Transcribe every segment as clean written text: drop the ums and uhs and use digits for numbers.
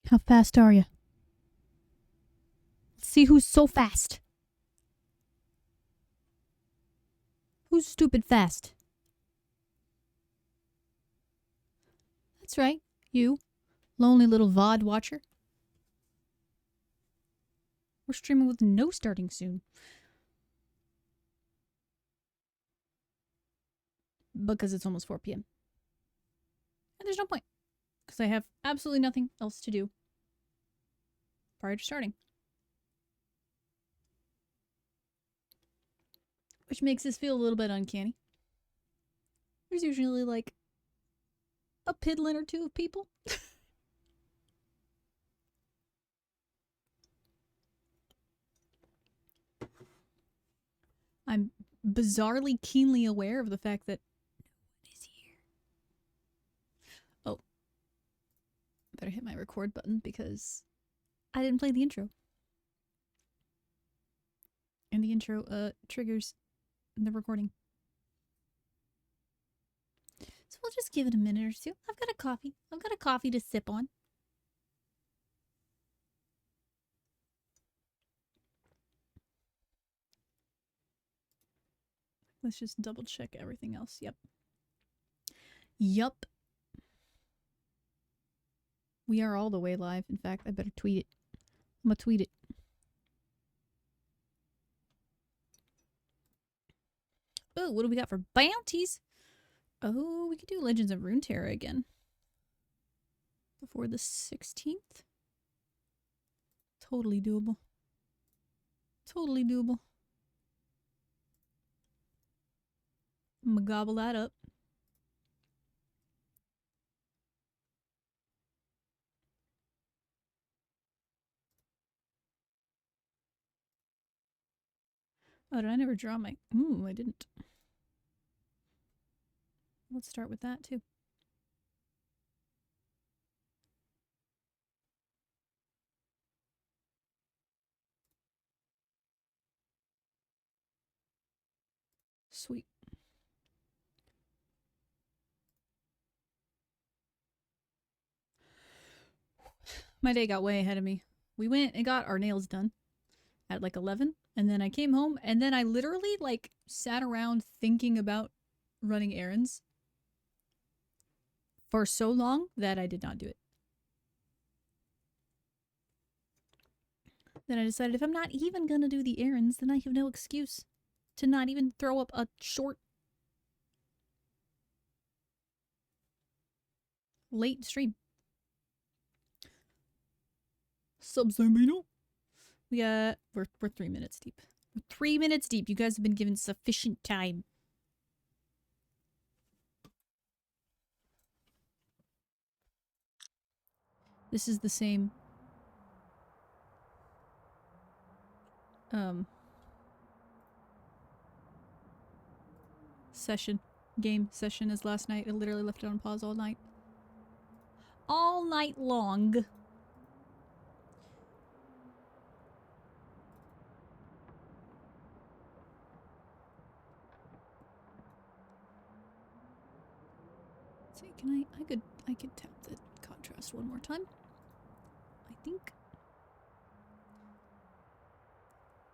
How fast are you? Let's see who's so fast. Who's stupid fast? That's right. You. Lonely little VOD watcher. We're streaming with no starting soon. Because it's almost 4 p.m. And there's no point. Because I have absolutely nothing else to do prior to starting. Which makes this feel a little bit uncanny. There's usually like a piddlin or two of people. I'm bizarrely keenly aware of the fact that no one is here. Oh. Better hit my record button because I didn't play the intro. And the intro triggers the recording. So we'll just give it a minute or two. I've got a coffee. I've got a coffee to sip on. Let's just double check everything else. Yep. Yup. We are all the way live. In fact, I better tweet it. I'm gonna tweet it. Oh, what do we got for bounties? Oh, we could do Legends of Runeterra again. Before the 16th? Totally doable. Totally doable. I'm gonna gobble that up. Oh, did I never draw my... Ooh, I didn't. Let's start with that, too. Sweet. My day got way ahead of me. We went and got our nails done at like 11, and then I came home, and then I literally like sat around thinking about running errands for so long that I did not do it. Then I decided if I'm not even gonna do the errands, then I have no excuse to not even throw up a short late stream. Sub-Zambino. We're 3 minutes deep. We're 3 minutes deep. You guys have been given sufficient time. This is the same game session as last night. I literally left it on pause all night. All night long. See, I could tap the contrast one more time. I think.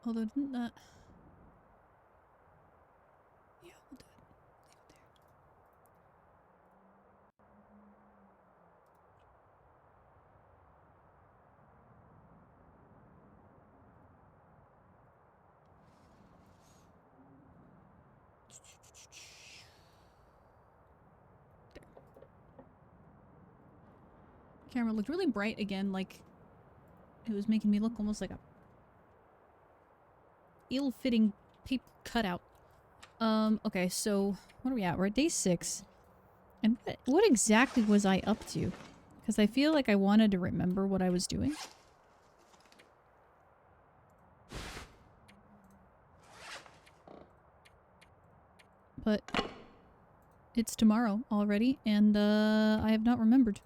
Although didn't that... Yeah, we'll do it. Leave it there. There. Camera looked really bright again, like it was making me look almost like a ill-fitting paper cutout. Okay, so what are we at? We're at day 6. And what exactly was I up to? Because I feel like I wanted to remember what I was doing. But it's tomorrow already, and I have not remembered.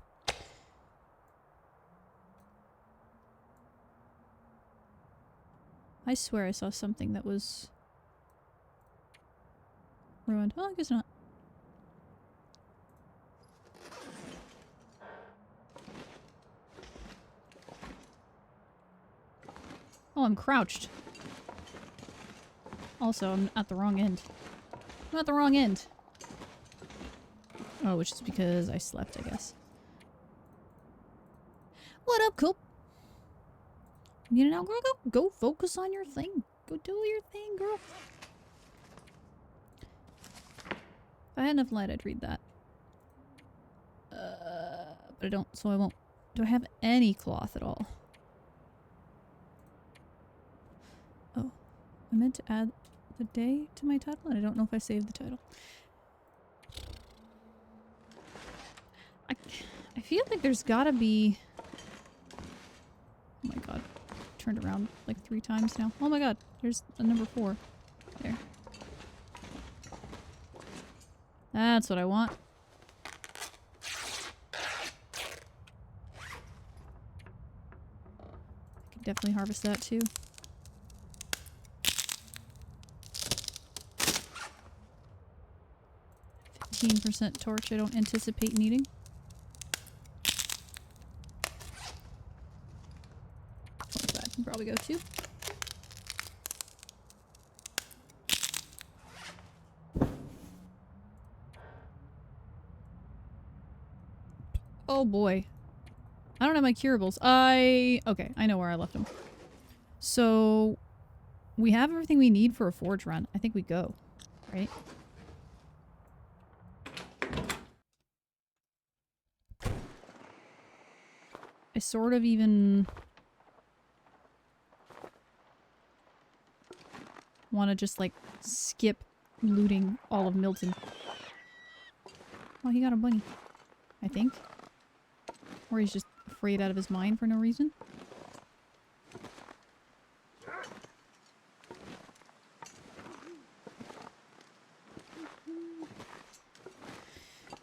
I swear I saw something that was ruined. Well, I guess not. Oh, I'm crouched. Also, I'm at the wrong end. I'm at the wrong end. Oh, which is because I slept, I guess. What up, Coop? You know, girl, go focus on your thing. Go do your thing, girl. If I had enough light, I'd read that. But I don't, so I won't. Do I have any cloth at all? Oh. I meant to add the day to my title, and I don't know if I saved the title. I feel like there's gotta be... Oh my god. Turned around like 3 times now. Oh my god, there's a number 4. There. That's what I want. I can definitely harvest that too. 15% torch I don't anticipate needing. That can probably go too. Oh boy. I don't have my curables. Okay, I know where I left them. So, we have everything we need for a forge run. I think we go, right? I sort of even want to just like skip looting all of Milton. Oh, he got a bunny. I think. Or he's just afraid out of his mind for no reason.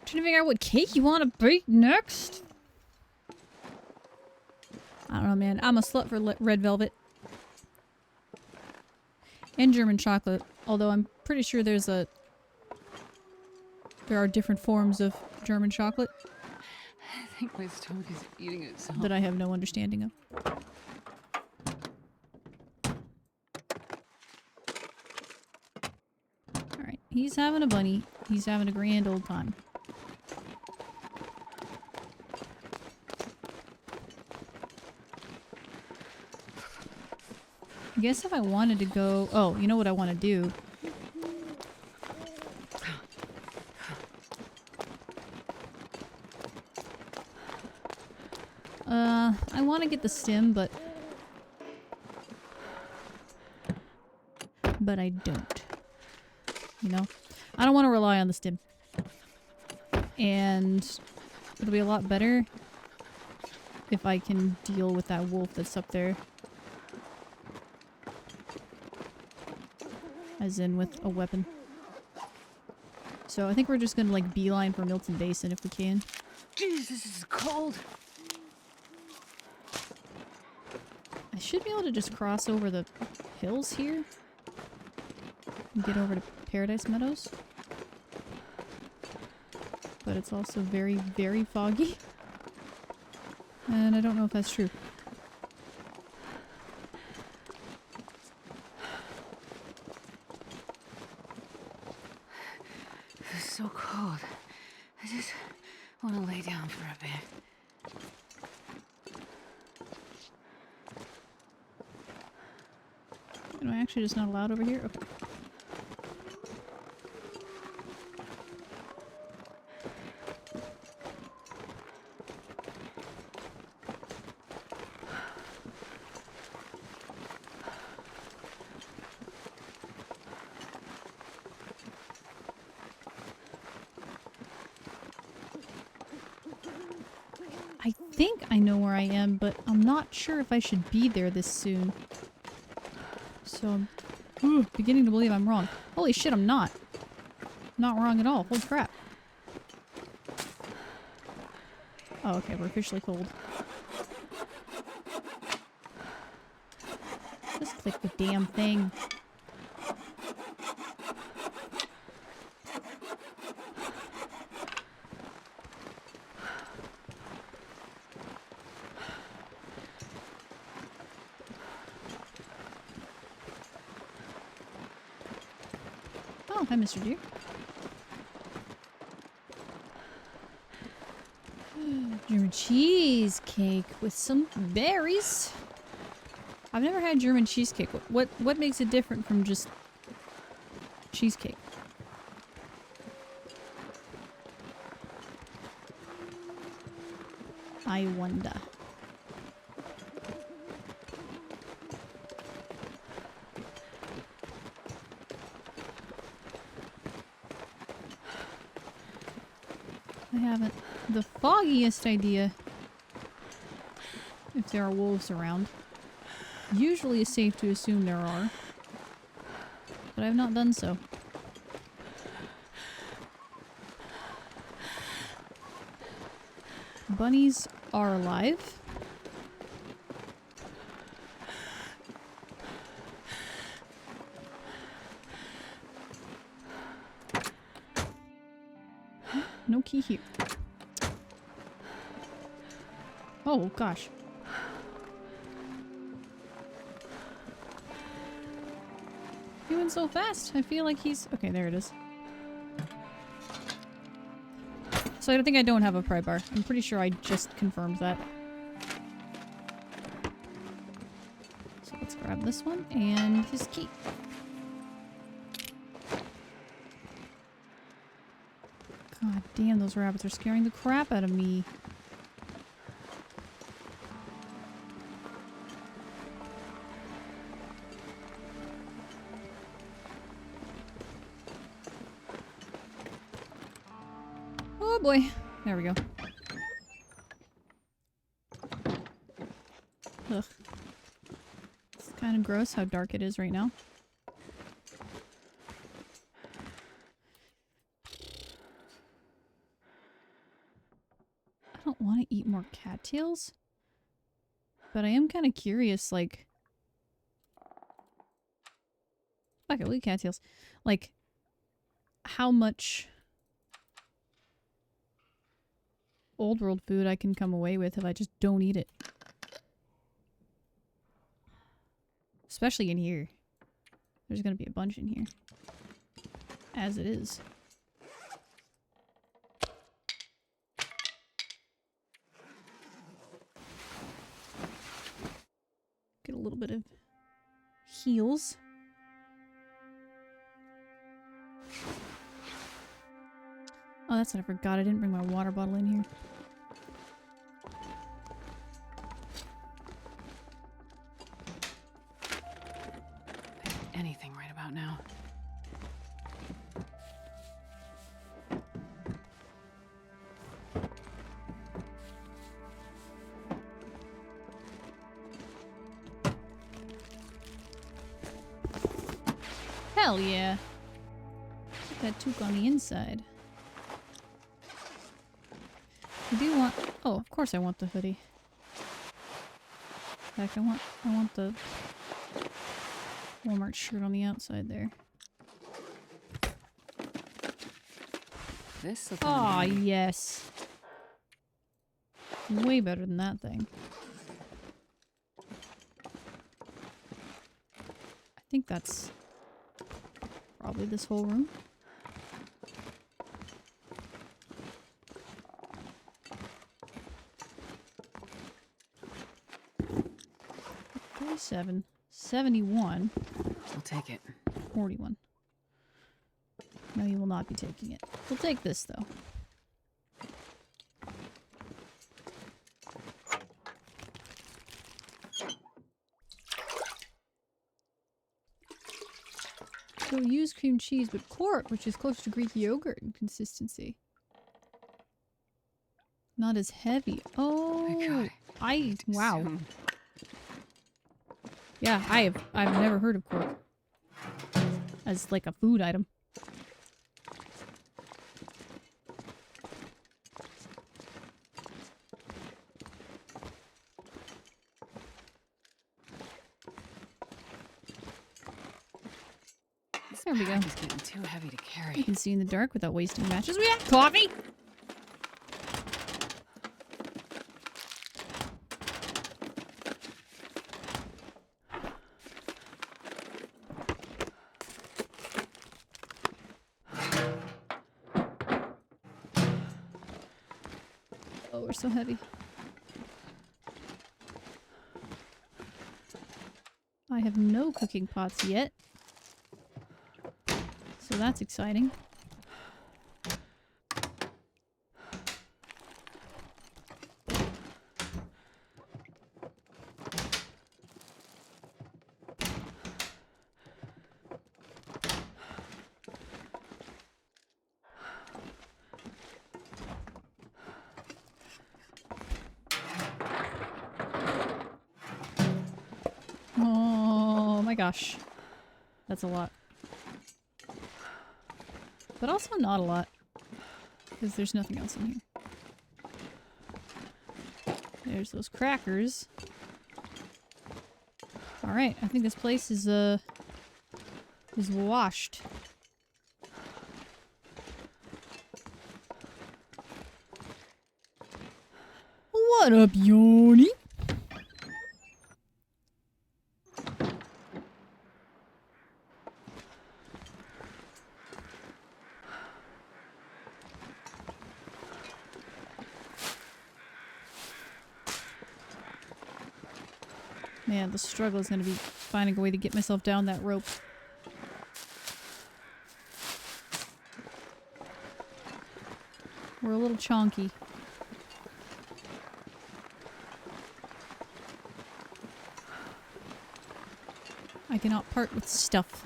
Trying to figure out what cake you want to bake next? I don't know, man. I'm a slut for red velvet. And German chocolate. Although I'm pretty sure there are different forms of German chocolate. I think my stomach is eating itself. That I have no understanding of. Alright, he's having a bunny. He's having a grand old time. I guess if I wanted to go... Oh, you know what I want to do? I want to get the stim, but I don't. You know? I don't want to rely on the stim. And it'll be a lot better if I can deal with that wolf that's up there. As in with a weapon. So I think we're just gonna like beeline for Milton Basin if we can. Jeez, this is cold. I should be able to just cross over the hills here. And get over to Paradise Meadows. But it's also very, very foggy. And I don't know if that's true. It's so cold. I just want to lay down for a bit. Am I actually just not allowed over here? Okay. I think I know where I am, but I'm not sure if I should be there this soon. So I'm beginning to believe I'm wrong. Holy shit, I'm not. Not wrong at all. Holy crap. Oh, okay, we're officially cold. Just click the damn thing. Oh, hi, Mr. Deer. German cheesecake with some berries. I've never had German cheesecake. What makes it different from just cheesecake? I wonder. I haven't the foggiest idea if there are wolves around. Usually it's safe to assume there are, but I've not done so. Bunnies are alive. No key here. Oh gosh. He went so fast. I feel like he's... Okay, there it is. So I think I don't have a pry bar. I'm pretty sure I just confirmed that. So let's grab this one and his key. God damn, those rabbits are scaring the crap out of me. Oh boy. There we go. Ugh. It's kind of gross how dark it is right now. I don't want to eat more cattails. But I am kind of curious, like... Fuck it, we'll eat cattails. Like, how much... old world food I can come away with if I just don't eat it. Especially in here. There's gonna be a bunch in here. As it is. Get a little bit of heals. Oh, that's what I forgot. I didn't bring my water bottle in here. Anything right about now. Hell yeah. Put that toque on the inside. I do want... Oh, of course I want the hoodie. In fact, I want the Walmart shirt on the outside there. This. Aw, yes. Way better than that thing. I think that's probably this whole room. $47, $71, We'll take it. $41. No, you will not be taking it. We'll take this, though. So use cream cheese, but quark, which is close to Greek yogurt in consistency. Not as heavy. Oh, My God. wow. Soon. Yeah, I've never heard of quark as like a food item. There we go. It's getting too heavy to carry. You can see in the dark without wasting matches. We have coffee! Oh, we're so heavy. I have no cooking pots yet. So that's exciting. Oh my gosh. That's a lot. But also not a lot. Because there's nothing else in here. There's those crackers. Alright, I think this place is washed. What up, Yoni? Man, the struggle is gonna be finding a way to get myself down that rope. We're a little chonky. I cannot part with stuff.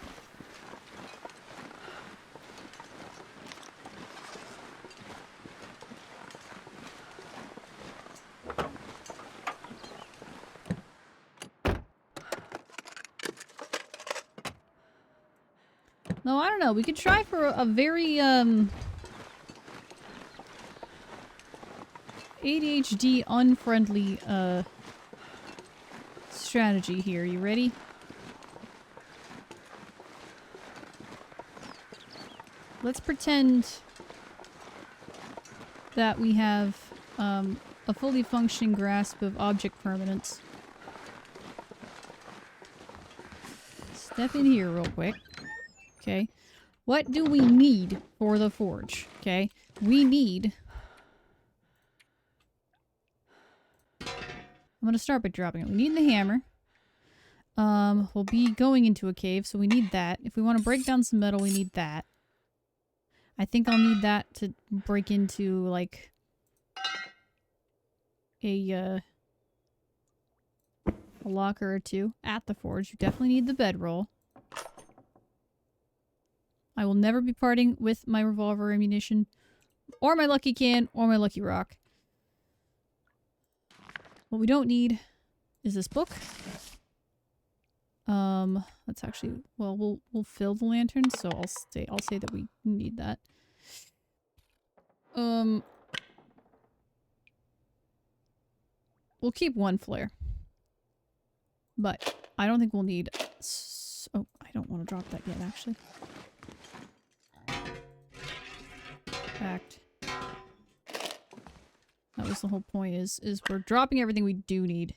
No, I don't know. We could try for a very, ADHD unfriendly, strategy here. You ready? Let's pretend that we have, a fully functioning grasp of object permanence. Step in here real quick. Okay. What do we need for the forge? Okay. We need... I'm gonna start by dropping it. We need the hammer. We'll be going into a cave, so we need that. If we want to break down some metal, we need that. I think I'll need that to break into, like, a locker or two at the forge. You definitely need the bedroll. I will never be parting with my revolver ammunition, or my lucky can, or my lucky rock. What we don't need is this book. Let's actually, well, we'll fill the lantern, so I'll say that we need that. We'll keep one flare. But I don't think we'll need... Oh, I don't want to drop that yet, actually. Fact. That was the whole point, is we're dropping everything we do need.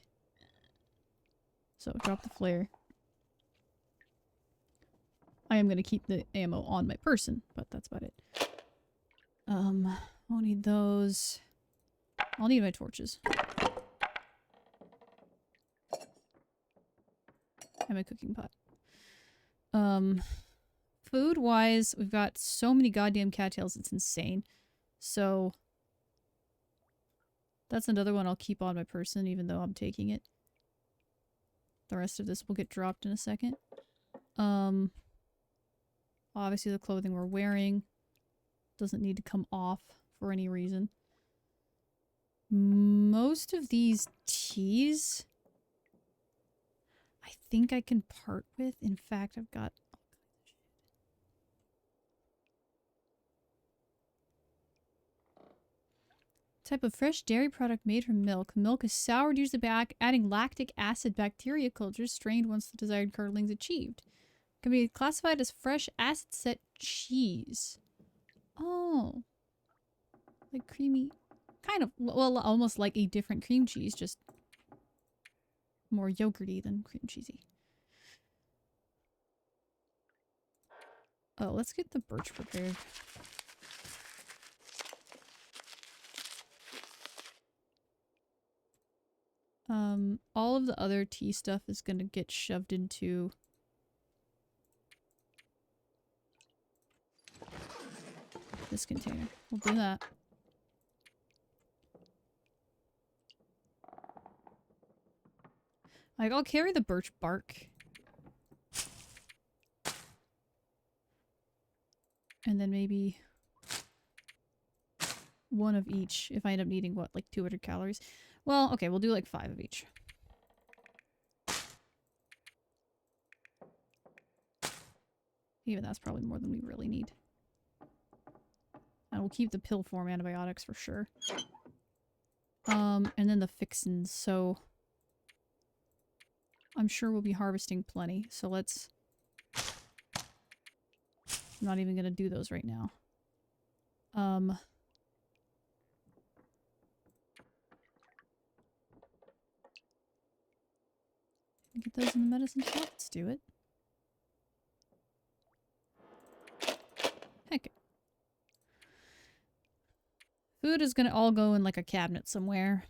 So, drop the flare. I am going to keep the ammo on my person, but that's about it. I'll need those. I'll need my torches. And my cooking pot. Food-wise, we've got so many goddamn cattails, it's insane. So, that's another one I'll keep on my person, even though I'm taking it. The rest of this will get dropped in a second. Obviously the clothing we're wearing doesn't need to come off for any reason. Most of these teas, I think I can part with. In fact, I've got... Type of fresh dairy product made from milk. Milk is soured usually by adding lactic acid bacteria cultures strained once the desired curdling is achieved. Can be classified as fresh acid-set cheese. Oh. Like creamy. Kind of. Well, almost like a different cream cheese, just more yogurty than cream cheesy. Oh, let's get the birch prepared. All of the other tea stuff is gonna get shoved into this container. We'll do that. Like, I'll carry the birch bark. And then maybe one of each if I end up needing, what, like 200 calories? Well, okay, we'll do like 5 of each. Even that's probably more than we really need. And we'll keep the pill form antibiotics for sure. And then the fixins, so I'm sure we'll be harvesting plenty, so let's... I'm not even gonna do those right now. Get those in the medicine shop? Let's do it. Heck. Food is gonna all go in like a cabinet somewhere.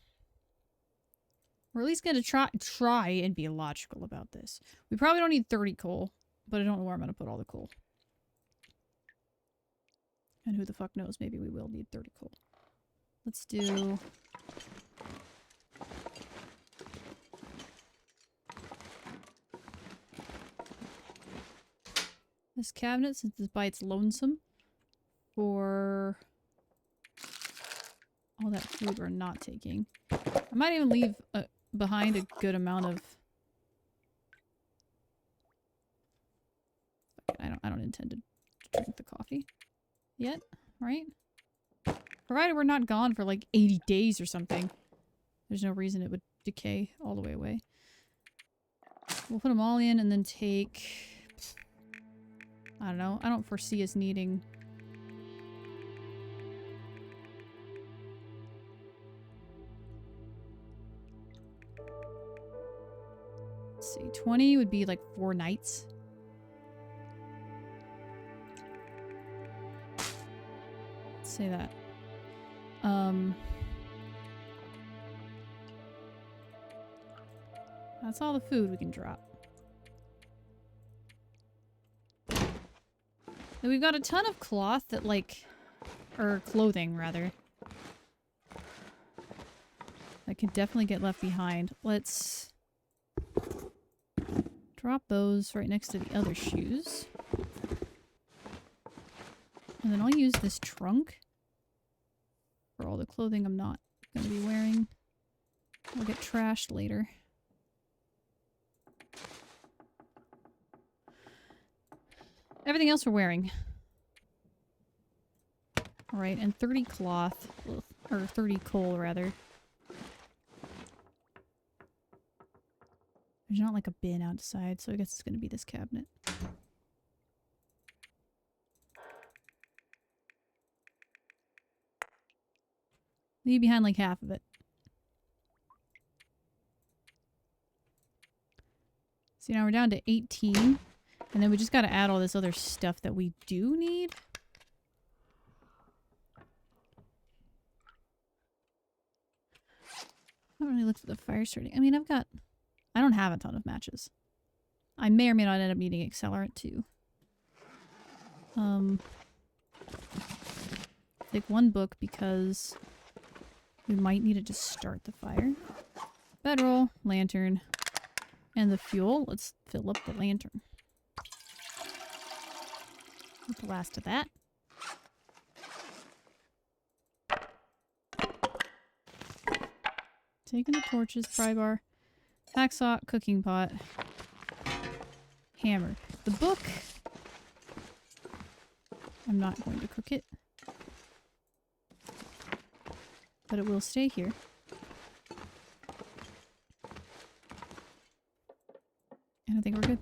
We're at least gonna try and be logical about this. We probably don't need 30 coal, but I don't know where I'm gonna put all the coal. And who the fuck knows, maybe we will need 30 coal. Let's do... this cabinet, since it's by its lonesome, for all that food we're not taking. I might even leave behind a good amount of... I don't intend to drink the coffee yet, right? Provided we're not gone for like 80 days or something. There's no reason it would decay all the way away. We'll put them all in and then take... I don't know. I don't foresee us needing... Let's see. 20 would be like 4 nights. Let's say that. That's all the food we can drop. Then we've got a ton of cloth that like... or clothing, rather. That could definitely get left behind. Let's... drop those right next to the other shoes. And then I'll use this trunk for all the clothing I'm not going to be wearing. I'll get trashed later. Everything else we're wearing. Alright, and 30 cloth. Ugh, or 30 coal, rather. There's not like a bin outside, so I guess it's going to be this cabinet. Leave behind like half of it. See, now we're down to 18. And then we just gotta add all this other stuff that we do need. I haven't really looked at the fire starting. I mean, I don't have a ton of matches. I may or may not end up needing accelerant too. Take one book because we might need it to start the fire. Bedroll, lantern, and the fuel. Let's fill up the lantern. The last of that. Taking the torches, pry bar, hacksaw, cooking pot, hammer. The book, I'm not going to cook it, but it will stay here. And I think we're good.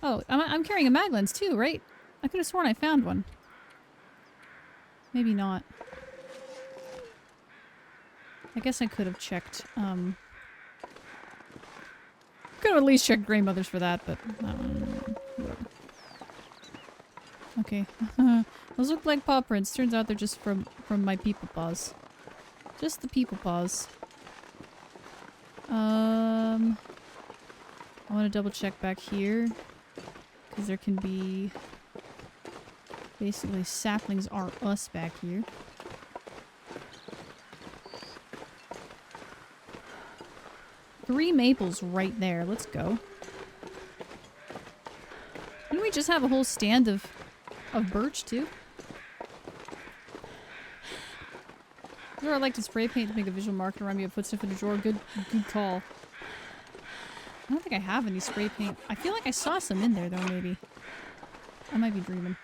Oh, I'm carrying a mag lens too, right? I could have sworn I found one. Maybe not. I guess I could have checked, could have at least checked Grey Mothers for that, but, whatever. Okay. Those look like paw prints. Turns out they're just from my people paws. Just the people paws. I want to double check back here. Because there can be... Basically, saplings are us back here. Three maples right there. Let's go. Didn't we just have a whole stand of birch, too? Or I like to spray paint to make a visual marker around me and put stuff in a drawer. Good call. I don't think I have any spray paint. I feel like I saw some in there, though, maybe. I might be dreaming.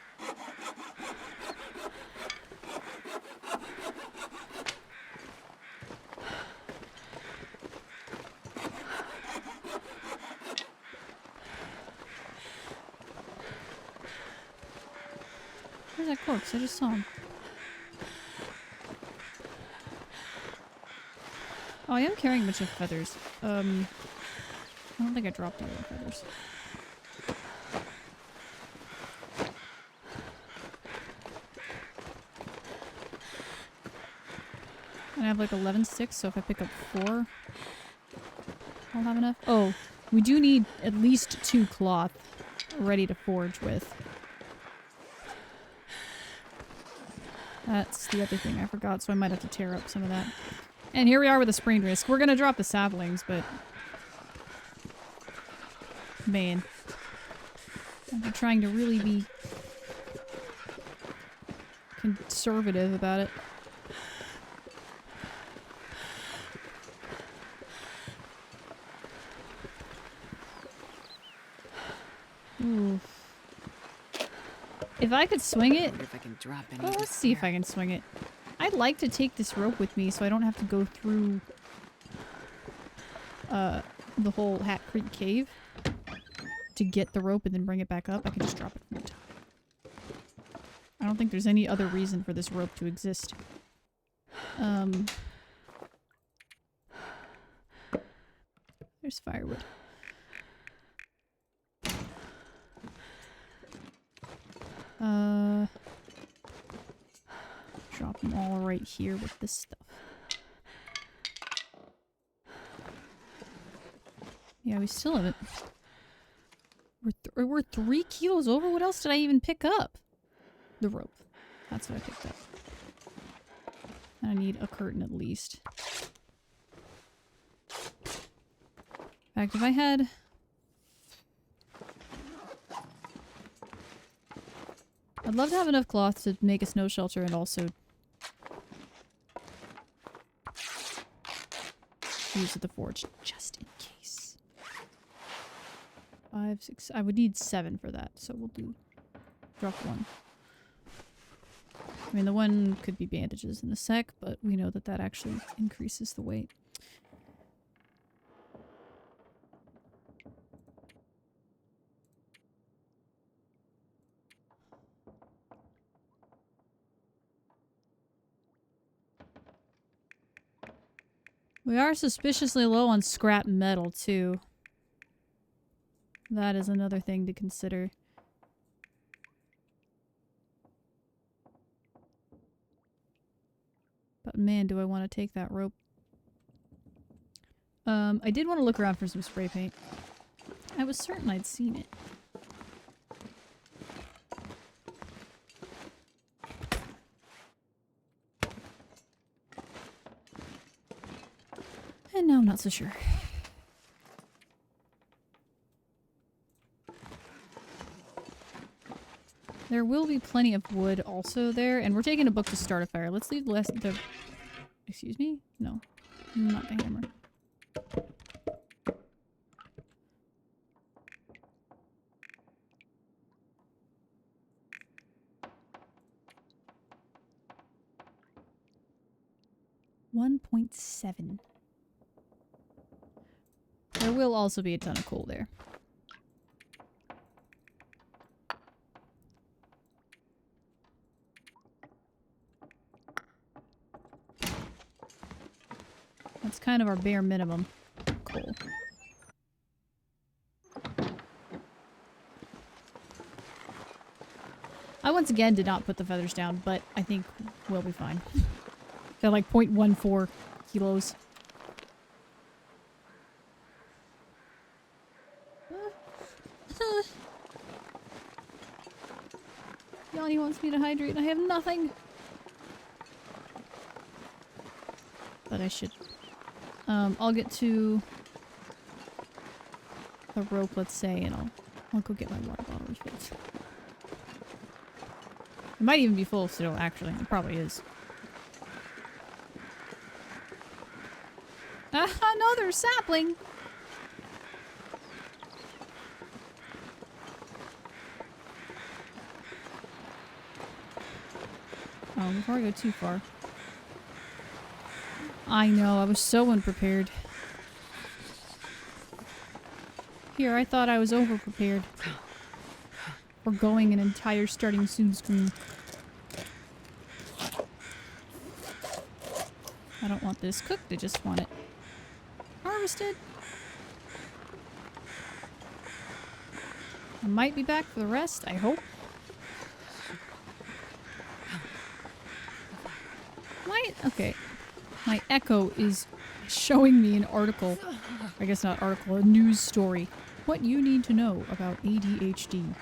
Where's that corpse? I just saw him. Oh, I am carrying a bunch of feathers. I don't think I dropped any feathers. And I have like 11 sticks, so if I pick up 4, I'll have enough. Oh, we do need at least 2 cloth ready to forge with. That's the other thing I forgot, so I might have to tear up some of that. And here we are with a sprained wrist. We're gonna drop the saplings, but... Man. I'm trying to really be... conservative about it. Ooh. If I could swing it... If I can drop any Well, of let's this see if here. I can swing it. I'd like to take this rope with me so I don't have to go through the whole Hat Creek cave to get the rope and then bring it back up. I can just drop it from the top. I don't think there's any other reason for this rope to exist. There's firewood. Drop them all right here with this stuff. Yeah, we still haven't... We're 3 kilos over? What else did I even pick up? The rope. That's what I picked up. And I need a curtain at least. In fact, if I had... I'd love to have enough cloth to make a snow shelter and also use at the forge, just in case. 5, 6... I would need 7 for that, so we'll do... drop 1. I mean, the 1 could be bandages in a sec, but we know that that actually increases the weight. We are suspiciously low on scrap metal, too. That is another thing to consider. But man, do I want to take that rope. I did want to look around for some spray paint. I was certain I'd seen it. And now I'm not so sure. There will be plenty of wood also there, and we're taking a book to start a fire. Let's leave the... Excuse me? No. Not the hammer. $1.7. There will also be a ton of coal there. That's kind of our bare minimum coal. I once again did not put the feathers down, but I think we'll be fine. They're like 0.14 kilos. Yanni wants me to hydrate and I have nothing. But I should. I'll get to the rope, let's say, and I'll go get my water bottle refilled. It might even be full still, actually. It probably is. Another sapling! Oh, before I go too far. I know, I was so unprepared. Here, I thought I was over-prepared. For going an entire starting soon screen. I don't want this cooked, I just want it harvested. I might be back for the rest, I hope. Okay. My Echo is showing me an article. I guess not article, a news story. What you need to know about ADHD.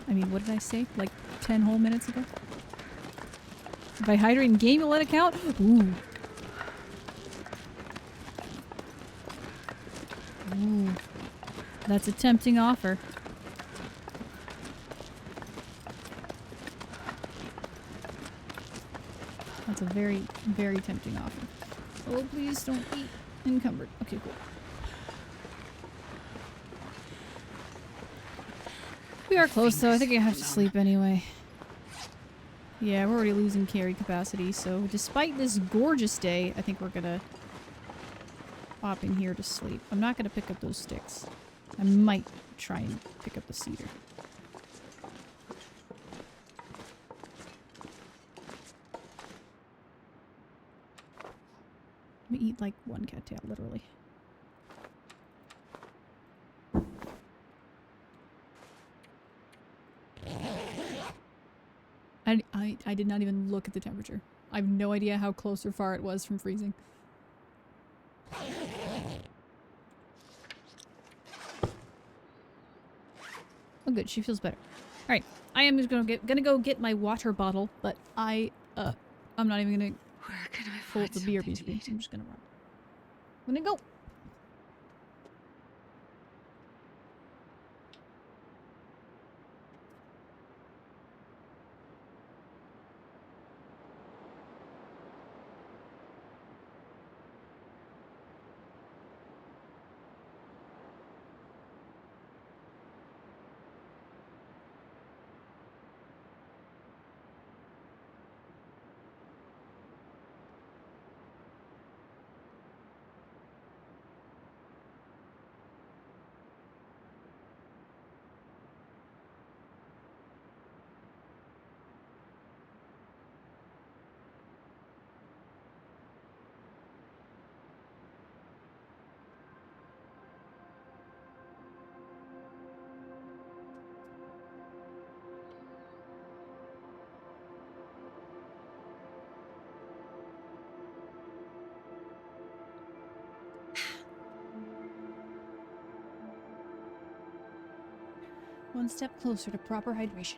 I mean, what did I say? Like 10 whole minutes ago? If I hydrate in game, you'll let it count? Ooh. Ooh. That's a tempting offer. That's a very, very tempting offer. Oh, please don't be encumbered. Okay, cool. We are close, though. I think I have to sleep anyway. Yeah, we're already losing carry capacity, so despite this gorgeous day, I think we're gonna pop in here to sleep. I'm not gonna pick up those sticks. I might try and pick up the cedar. Let me eat like one cattail, literally. I did not even look at the temperature. I have no idea how close or far it was from freezing. Oh good, she feels better. Alright, I am just gonna go get my water bottle, but I'm not even gonna Where can I pull find up the BRB something to screen. eat? I'm just gonna run. I'm gonna go! One step closer to proper hydration.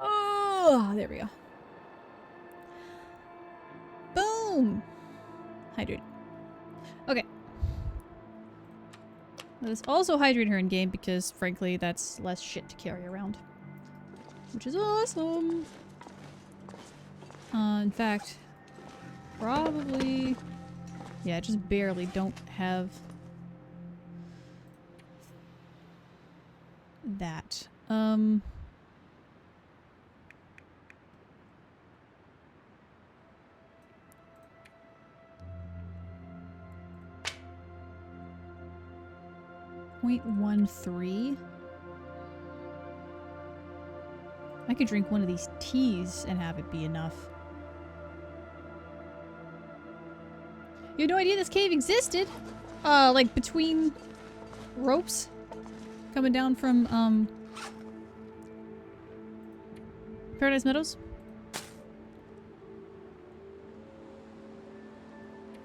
Oh, there we go. Boom! Hydrate. Okay. Let us also hydrate her in game because, frankly, that's less shit to carry around. Which is awesome! In fact, probably... Yeah, just barely don't have that. 0.13. I could drink one of these teas and have it be enough. You had no idea this cave existed? Like between ropes? Coming down from, Paradise Meadows?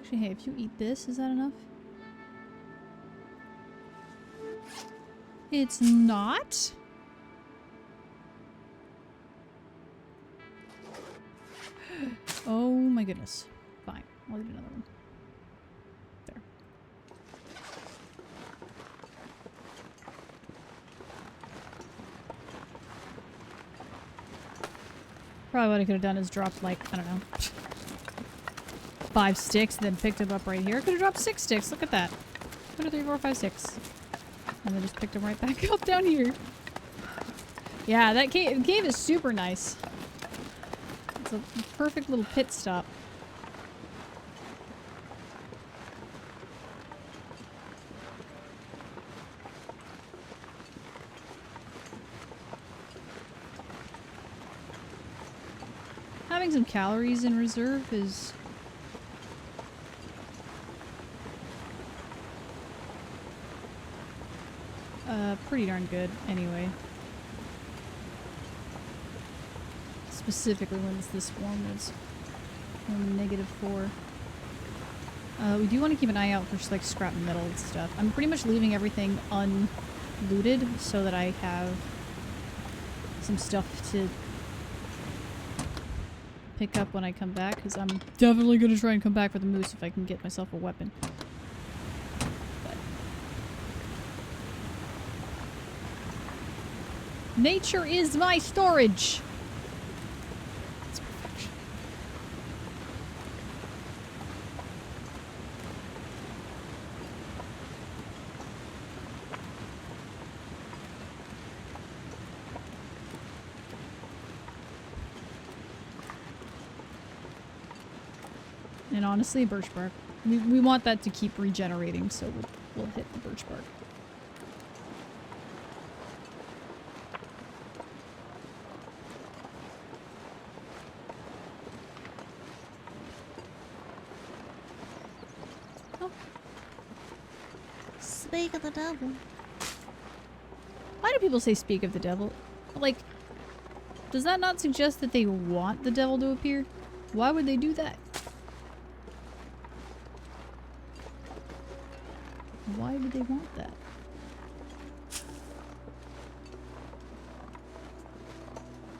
Actually, hey, if you eat this, is that enough? It's not? Oh my goodness. Fine. I'll eat another one. There. Probably what I could have done is dropped like, I don't know, 5 sticks, then picked them up right here. I could have dropped 6 sticks. Look at that. 1, 2, 3, 4, 5, 6. And then just picked them right back up down here. Yeah, that cave is super nice. It's a perfect little pit stop. Having some calories in reserve is pretty darn good anyway. Specifically when it's this warm, it's -4. We do want to keep an eye out for like scrap metal and stuff. I'm pretty much leaving everything unlooted so that I have some stuff to pick up when I come back, because I'm definitely going to try and come back for the moose if I can get myself a weapon. But nature is my storage! It's perfection. And honestly, birch bark. We want that to keep regenerating, so we'll hit the birch bark. Oh. Speak of the devil. Why do people say speak of the devil? Like, does that not suggest that they want the devil to appear? Why would they do that? Why would they want that?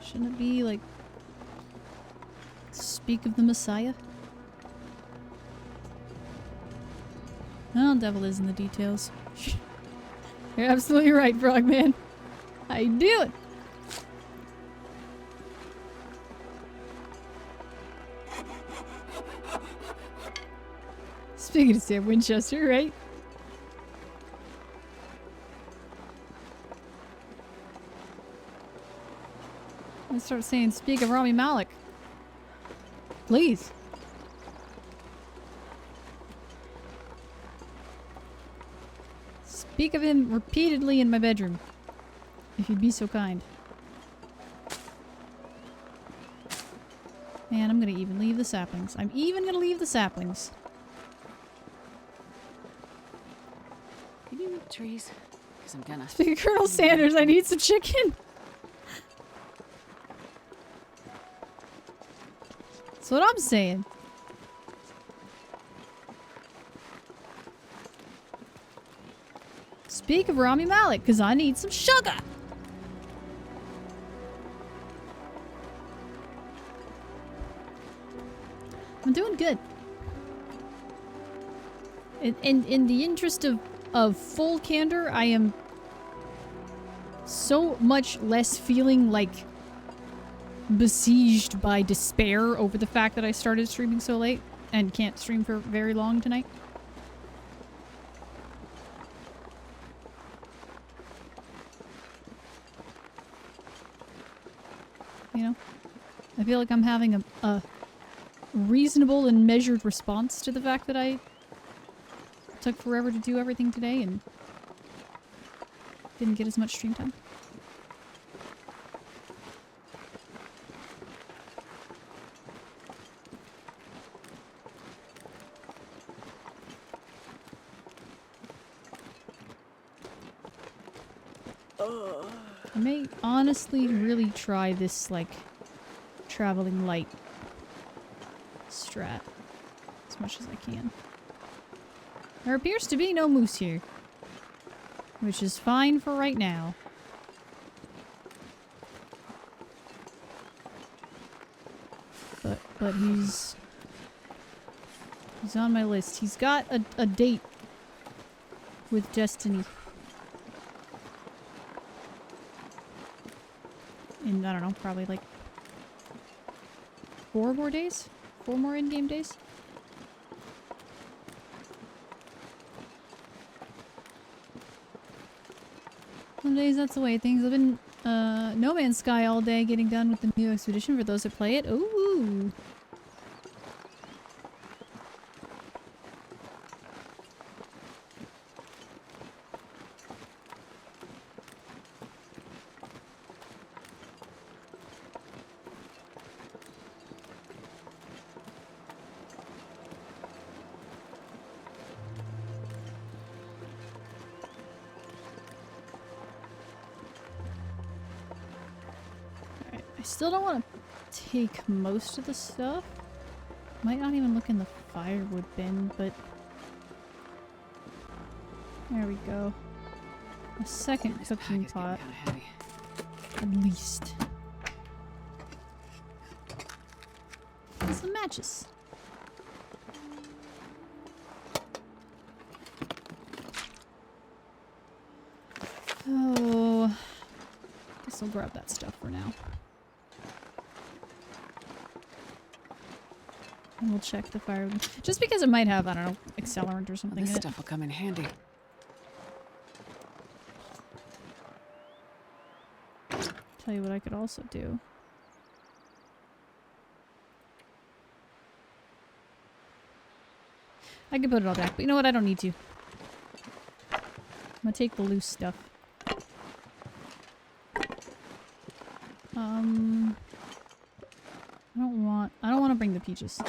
Shouldn't it be like speak of the Messiah? Well, devil is in the details. You're absolutely right, Frogman. How you doing? Speaking of Sam Winchester, right? Let's start saying speak of Rami Malek. Please. Speak of him repeatedly in my bedroom. If you'd be so kind. Man, I'm gonna even leave the saplings. I'm even gonna leave the saplings. Can you move trees? Because I'm gonna. Speaking of Colonel Sanders, I need some chicken. That's what I'm saying. Speak of Rami Malek, because I need some sugar. I'm doing good. In the interest of full candor, I am so much less feeling like besieged by despair over the fact that I started streaming so late and can't stream for very long tonight. You know? I feel like I'm having a reasonable and measured response to the fact that I took forever to do everything today and didn't get as much stream time. I may honestly really try this, like, traveling light strat as much as I can. There appears to be no moose here, which is fine for right now. But he's on my list. He's got a date with destiny. In, I don't know, probably like 4 more days? 4 more in-game days? Some days that's the way things have been. No Man's Sky all day, getting done with the new expedition for those that play it. Ooh. I still don't want to take most of the stuff. Might not even look in the firewood bin, but... There we go. A second cooking pot. At least. And some matches. Oh... Guess I'll grab that stuff for now. And we'll check the fire. Just because it might have, I don't know, accelerant or something. This stuff will come in handy. Tell you what I could also do. I could put it all back, but you know what? I don't need to. I'm gonna take the loose stuff. I don't want to bring the peaches.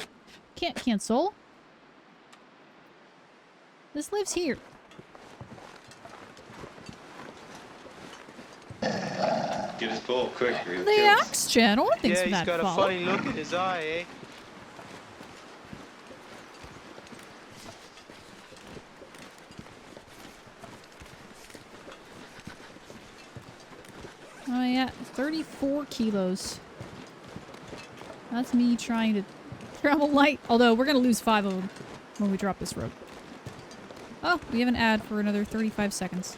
Can't cancel. This lives here. Get his ball quick. The axe channel. Thanks for that he's got follow. a funny look in his eye, eh? Oh yeah, 34 kilos. That's me trying to travel light. Although, we're gonna lose 5 of them when we drop this rope. Oh, we have an ad for another 35 seconds.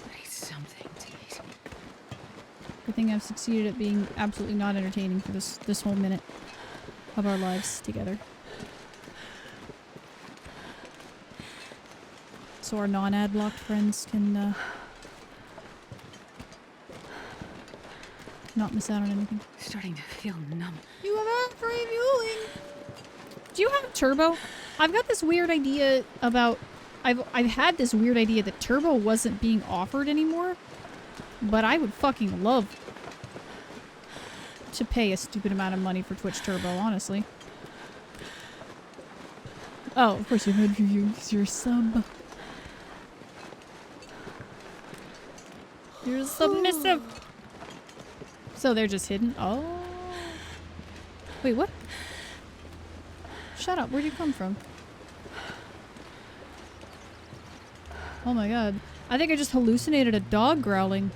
I need something to eat. Good thing I've succeeded at being absolutely not entertaining for this whole minute of our lives together. So our non-ad blocked friends can not miss out on anything. Starting to feel numb. You have ad reviewing. Do you have turbo? I've got this weird idea about. I've had this weird idea that turbo wasn't being offered anymore, but I would fucking love to pay a stupid amount of money for Twitch Turbo, honestly. Oh, of course you have ad review because you're a sub. You're submissive. So they're just hidden? Oh. Wait, what? Shut up. Where'd you come from? Oh my god. I think I just hallucinated a dog growling.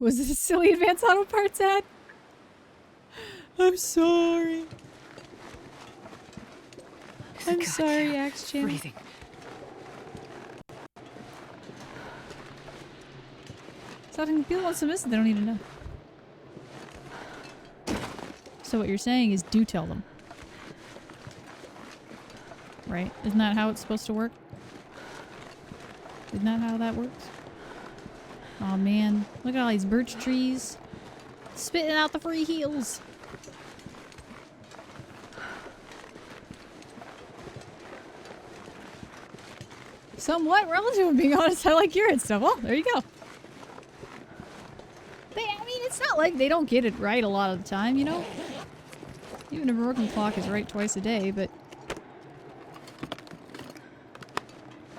Was this a silly advanced auto parts ad? I'm sorry. I'm sorry, Axe Chan. Breathing. So people want submissive, they don't need to know. So what you're saying is do tell them. Right? Isn't that how it's supposed to work? Isn't that how that works? Oh man, look at all these birch trees. Spitting out the free heals. Somewhat relative, being honest. I like your stuff. Well, there you go. I mean, it's not not like they don't get it right a lot of the time, you know? Even a broken clock is right twice a day, but...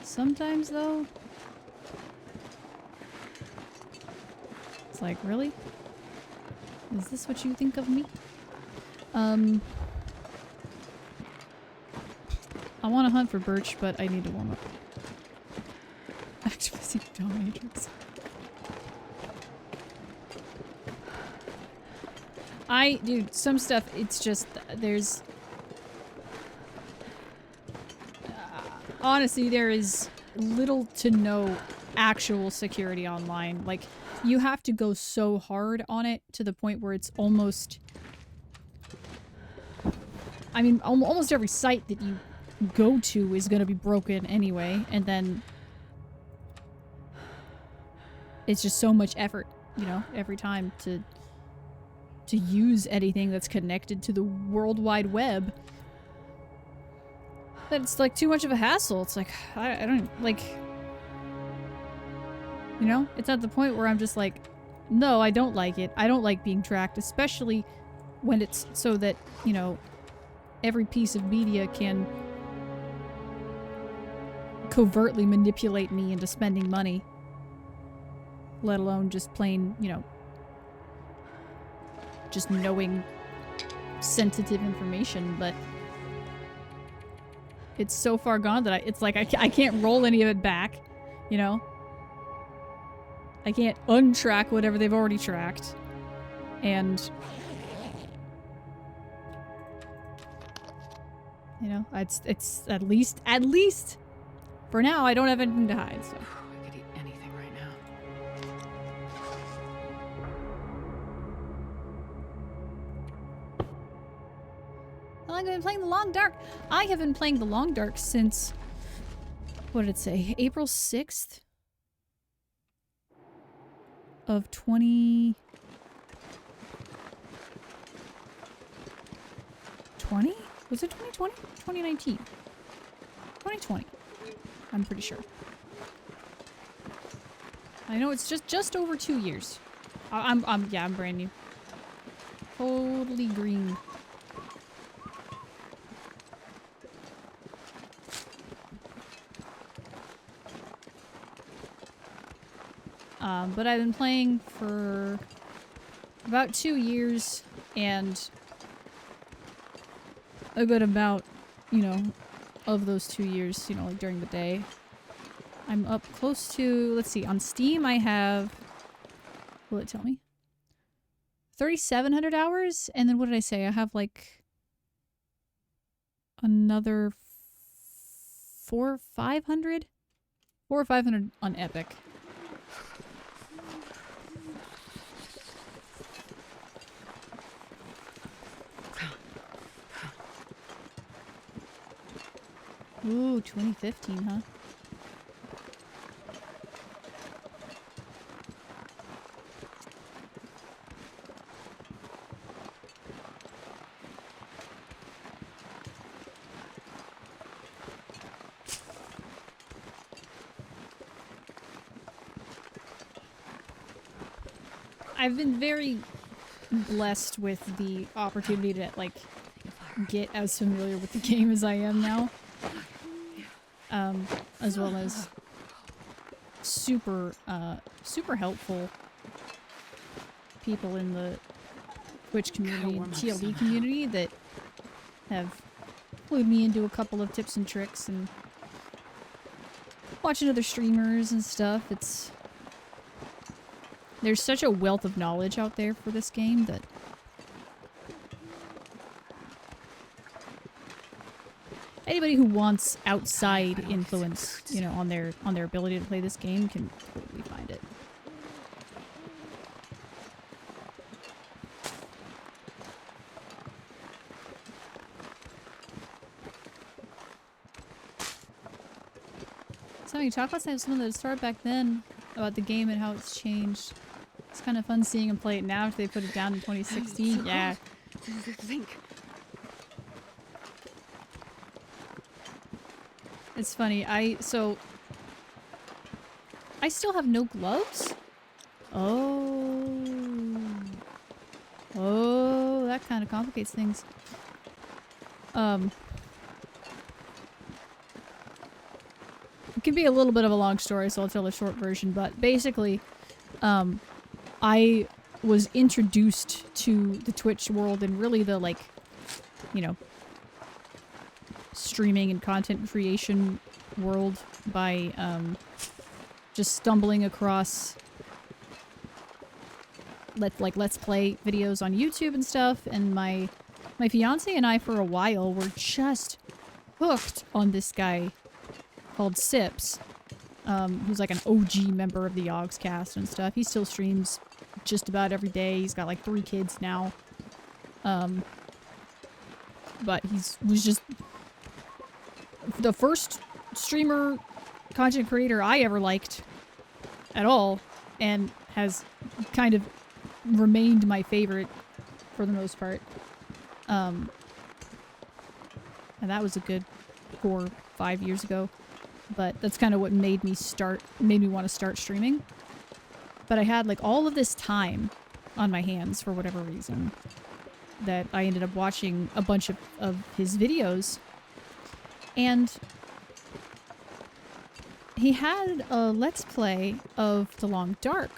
sometimes, though... it's like, really? Is this what you think of me? I want to hunt for birch, but I need to warm up. Activating dominatrix. Dude, some stuff, it's just, there's... honestly, there is little to no actual security online. Like, you have to go so hard on it to the point where it's almost... I mean, almost every site that you go to is gonna be broken anyway, and then... it's just so much effort, you know, every time to use anything that's connected to the World Wide Web. But it's like too much of a hassle. It's like, I don't, like... you know? It's at the point where I'm just like, no, I don't like it. I don't like being tracked, especially when it's so that, you know, every piece of media can covertly manipulate me into spending money. Let alone just plain, you know, just knowing sensitive information, but it's so far gone that it's like I can't roll any of it back, you know? I can't untrack whatever they've already tracked. And... you know, it's at least for now I don't have anything to hide, so. I could eat anything right now. How long have I been playing The Long Dark? I have been playing The Long Dark since, what did it say? April 6th of 2020? Was it 2020? 2019? 2020. I'm pretty sure. I know it's just over 2 years. Yeah, I'm brand new. Totally green. But I've been playing for about 2 years, and a good amount, you know, of those 2 years, you know, like during the day. I'm up close to, let's see, on Steam I have, will it tell me? 3,700 hours, and then what did I say? I have like another 400 or 500? 400 or 500 on Epic. Ooh, 2015, huh? I've been very blessed with the opportunity to, like, get as familiar with the game as I am now. As well as super helpful people in the Twitch community and TLD community that have clued me into a couple of tips and tricks, and watching other streamers and stuff. There's such a wealth of knowledge out there for this game that anybody who wants outside influence, you know, on their ability to play this game can totally find it. So you talk about some of the start back then about the game and how it's changed. It's kind of fun seeing them play it now after they put it down in 2016. Yeah. It's funny, I still have no gloves? Oh. Oh, that kind of complicates things. It can be a little bit of a long story, so I'll tell a short version, but basically, I was introduced to the Twitch world and really the, like, you know, streaming and content creation world by, just stumbling across let's play videos on YouTube and stuff, and my fiance and I for a while were just hooked on this guy called Sips, who's like an OG member of the Yogscast and stuff. He still streams just about every day. He's got like 3 kids now. But was just the first streamer content creator I ever liked at all, and has kind of remained my favorite for the most part. And that was a good 4 or 5 years ago. But that's kind of what made me want to start streaming. But I had like all of this time on my hands for whatever reason that I ended up watching a bunch of his videos. And he had a Let's Play of The Long Dark.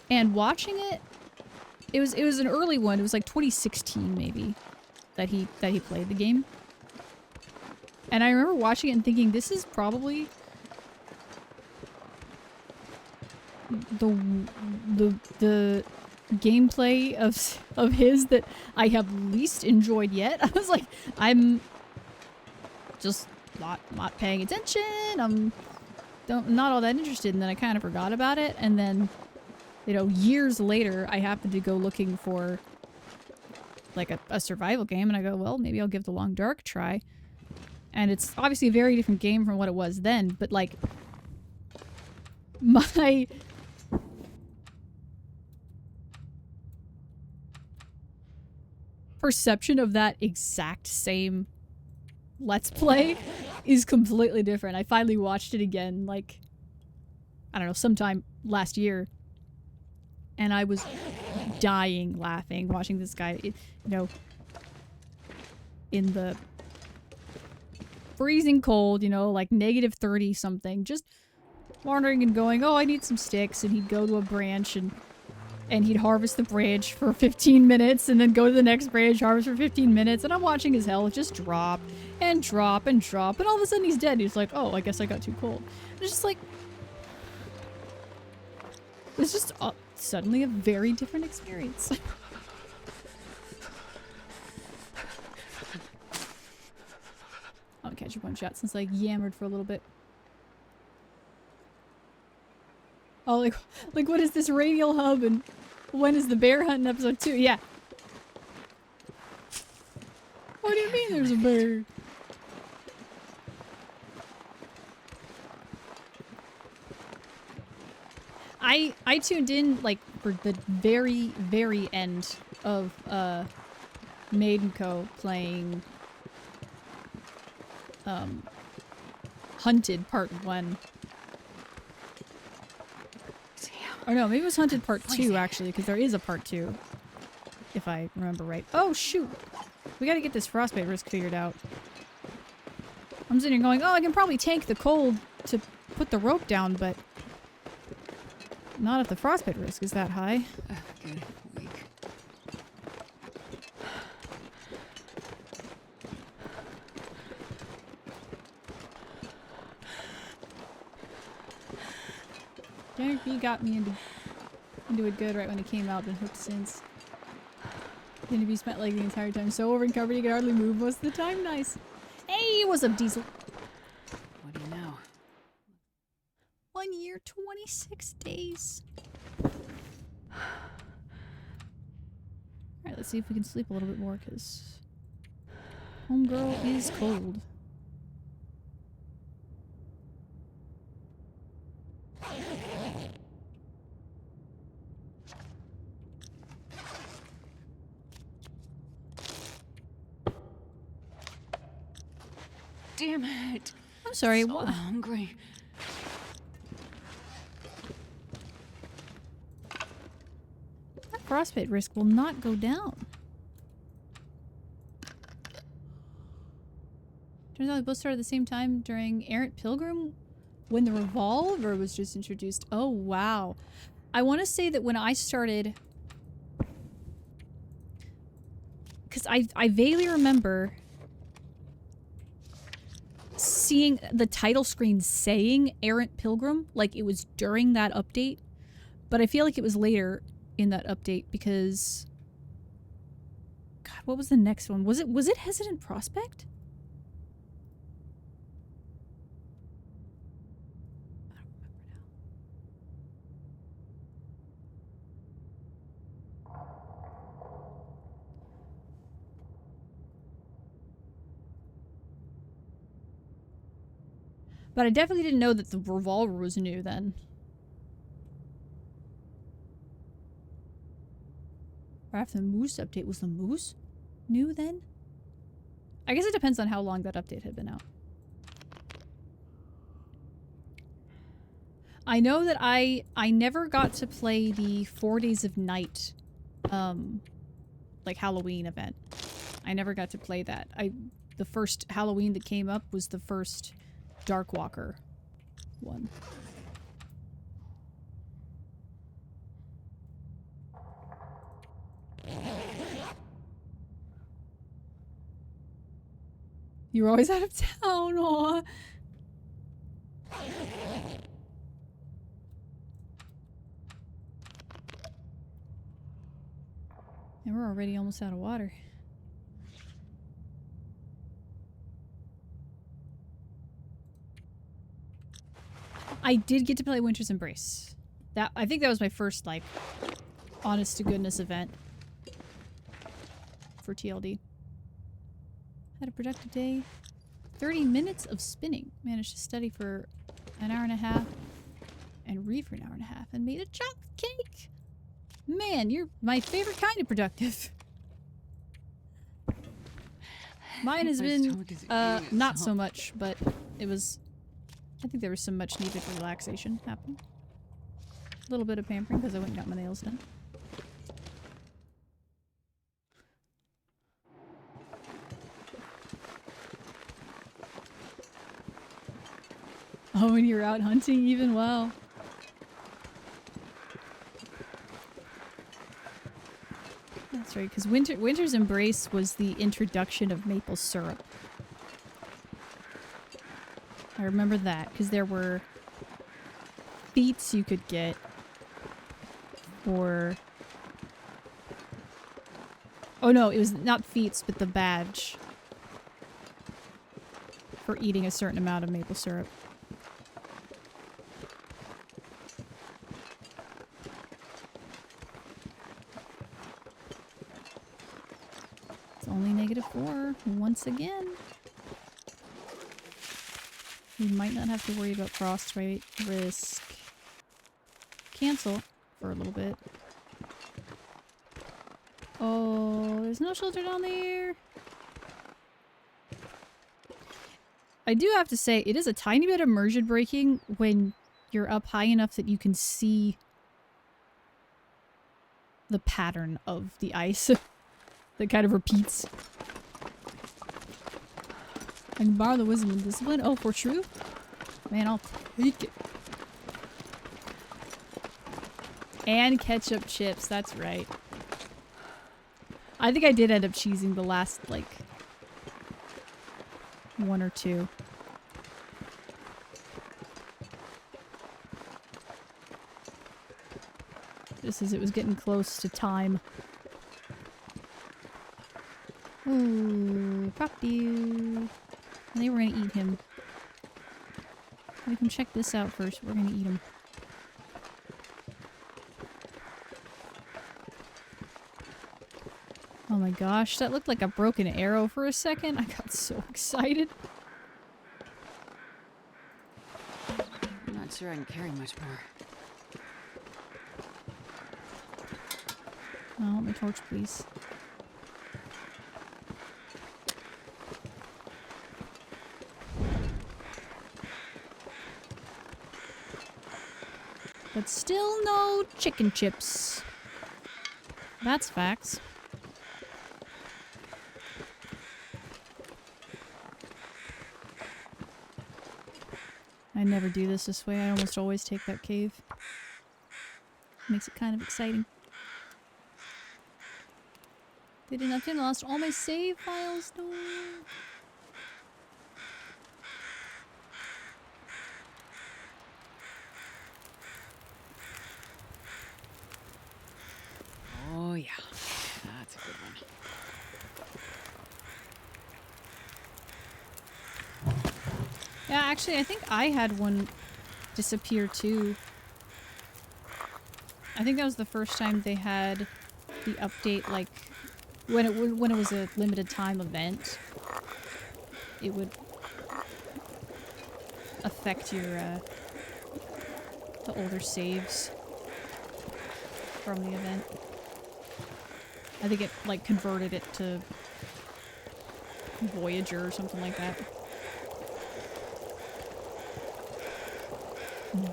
And watching it, it was an early one. It was like 2016 maybe that he played the game. And I remember watching it and thinking, this is probably the gameplay of his that I have least enjoyed yet. I was like, I'm just not paying attention. I'm not all that interested, and then I kind of forgot about it. And then, you know, years later, I happened to go looking for like a survival game, and I go, well, maybe I'll give The Long Dark a try. And it's obviously a very different game from what it was then, but like my perception of that exact same Let's Play is completely different. I finally watched it again, like, I don't know, sometime last year. And I was dying laughing watching this guy, you know, in the freezing cold, you know, like negative 30 something, just wandering and going, oh, I need some sticks. And he'd go to a branch and he'd harvest the branch for 15 minutes and then go to the next branch, harvest for 15 minutes. And I'm watching his health just drop and drop and drop. And all of a sudden he's dead. And he's like, oh, I guess I got too cold. It's just like, it's just suddenly a very different experience. I'll catch you one shot since I yammered for a little bit. Oh, like what is this radial hub, and when is the bear hunt in episode 2? Yeah. What do you mean there's a bear? I tuned in like for the very, very end of Maiden Co. playing Hunted Part 1. Or no, maybe it was Hunted Part 2 actually, because there is a Part 2. If I remember right. Oh shoot! We gotta get this frostbite risk figured out. I'm sitting here going, oh, I can probably tank the cold to put the rope down, but not if the frostbite risk is that high. Good week. Janet B got me into it good right when it came out, been hooked since. Janet B spent like the entire time so overcovered he could hardly move most of the time. Nice. Hey, what's up, Diesel? What do you know? 1 year, 26 days. Alright, let's see if we can sleep a little bit more, because homegirl is cold. Damn it! I'm sorry, So what? hungry. frostbite risk will not go down. Turns out they both started at the same time during Errant Pilgrim when the revolver was just introduced. Oh, wow. I want to say that when I started... Because I vaguely remember seeing the title screen saying Errant Pilgrim, like it was during that update. But I feel like it was later in that update because... God, what was the next one? Was it Hesitant Prospect? But I definitely didn't know that the revolver was new then. Or after the Moose update, was the Moose new then? I guess it depends on how long that update had been out. I know that I never got to play the 4 Days of Night, like Halloween event. I never got to play that. The first Halloween that came up was the first Darkwalker one. You were always out of town, aw. And we're already almost out of water. I did get to play Winter's Embrace. I think that was my first, like, honest to goodness event for TLD. Had a productive day. 30 minutes of spinning. Managed to study for an hour and a half and read for an hour and a half and made a chocolate cake. Man, you're my favorite kind of productive. Mine has been not so much, but it was... I think there was some much needed relaxation happening. A little bit of pampering because I went and got my nails done. Oh, when you're out hunting even? Wow. That's right, because Winter's Embrace was the introduction of maple syrup. I remember that, because there were feats you could get for... Oh no, it was not feats, but the badge for eating a certain amount of maple syrup. It's only -4 once again. We might not have to worry about frostbite risk. Cancel for a little bit. Oh, there's no shelter down there. I do have to say, it is a tiny bit immersion breaking when you're up high enough that you can see the pattern of the ice that kind of repeats. I can borrow the wisdom and discipline. Oh, for true? Man, I'll take it. And ketchup chips, that's right. I think I did end up cheesing the last, like, 1 or 2. Just as it was getting close to time. Ooh, pop you. I think we're gonna eat him. We can check this out first. We're gonna eat him. Oh my gosh, that looked like a broken arrow for a second. I got so excited. I'm not sure I can carry much more. Oh, my torch, please. But still no chicken chips. That's facts. I never do this way. I almost always take that cave. Makes it kind of exciting. They didn't update and lost all my save files. No. Oh, yeah. That's a good one. Yeah, actually, I think I had one disappear too. I think that was the first time they had the update, like when it was a limited time event. It would affect your the older saves from the event. I think it like converted it to Voyager or something like that.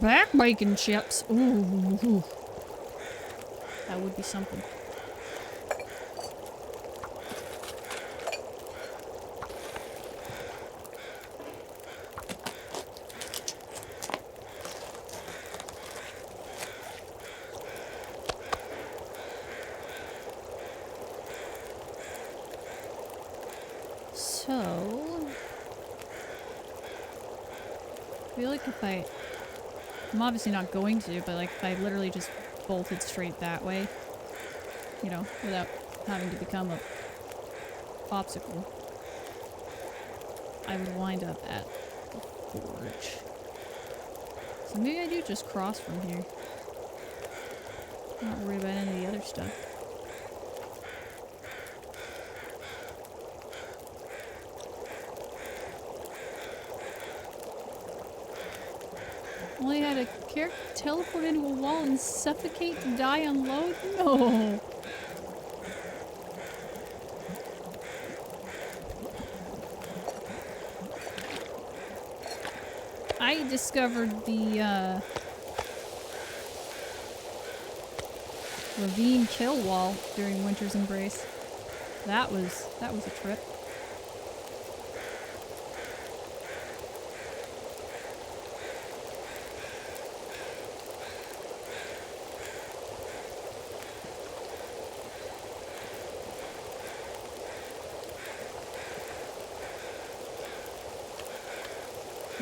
Back bacon chips. Ooh. That would be something. So, I feel like if I'm obviously not going to, but like if I literally just bolted straight that way, you know, without having to become a popsicle, I would wind up at the forge. So maybe I do just cross from here. Not worry about any of the other stuff. Only had a character teleport into a wall and suffocate to die unload? No! I discovered the ravine kill wall during Winter's Embrace. That was a trip.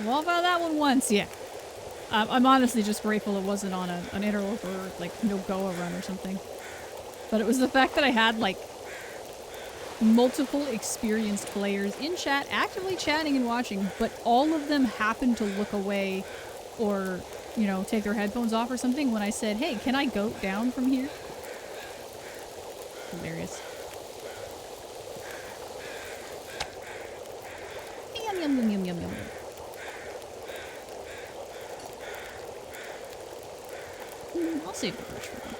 Well, found that one once, yeah. I'm honestly just grateful it wasn't on an Interloper, like, no-goa run or something. But it was the fact that I had, like, multiple experienced players in chat, actively chatting and watching, but all of them happened to look away or, you know, take their headphones off or something when I said, hey, can I go down from here? Hilarious. Yum, yum, yum, yum, yum, yum. I'll save the brush for them.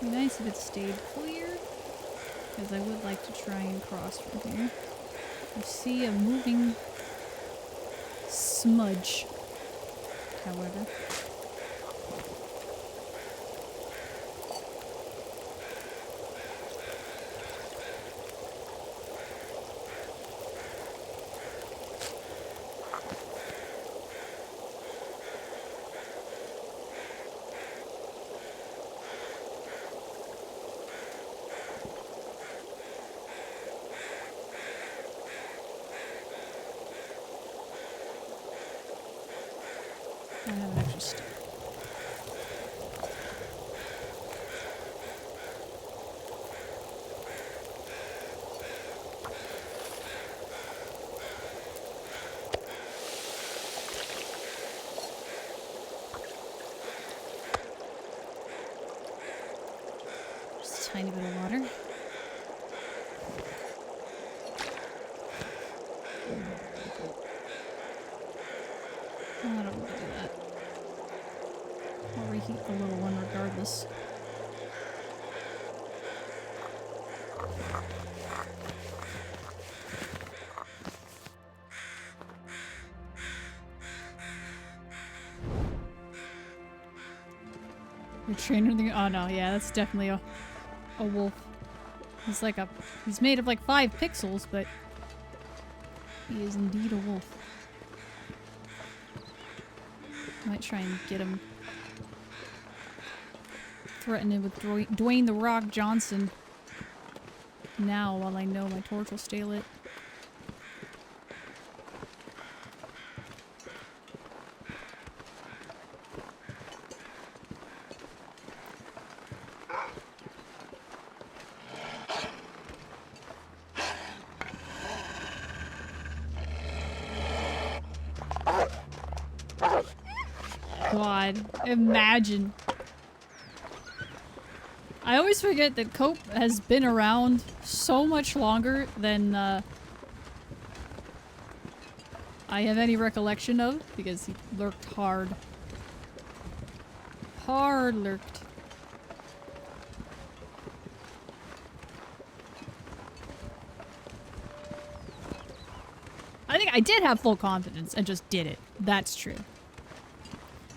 Be nice if it stayed clear, because I would like to try and cross from here. I see a moving smudge, however. I have an extra stick. Just a tiny bit of water. the little one regardless. Your trainer thing. Oh no, yeah, that's definitely a wolf. He's made of like 5 pixels, but he is indeed a wolf. Might try and get him. Threaten him with Dwayne the Rock Johnson now while I know my torch will stay lit. God, imagine. I always forget that Cope has been around so much longer than I have any recollection of, because he lurked hard. Hard lurked. I think I did have full confidence and just did it. That's true.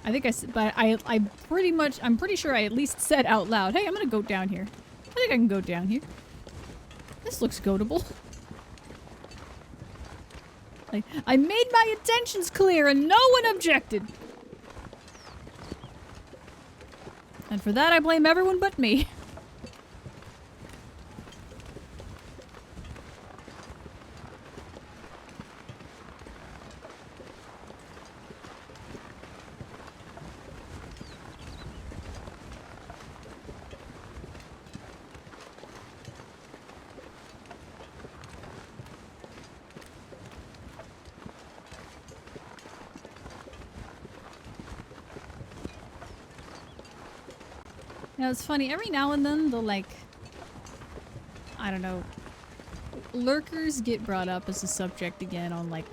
I think but I'm pretty sure I at least said out loud, hey, I'm gonna go down here. I think I can go down here. This looks goatable. Like, I made my intentions clear and no one objected. And for that I blame everyone but me. Yeah, it's funny. Every now and then, they'll like, I don't know, lurkers get brought up as a subject again on like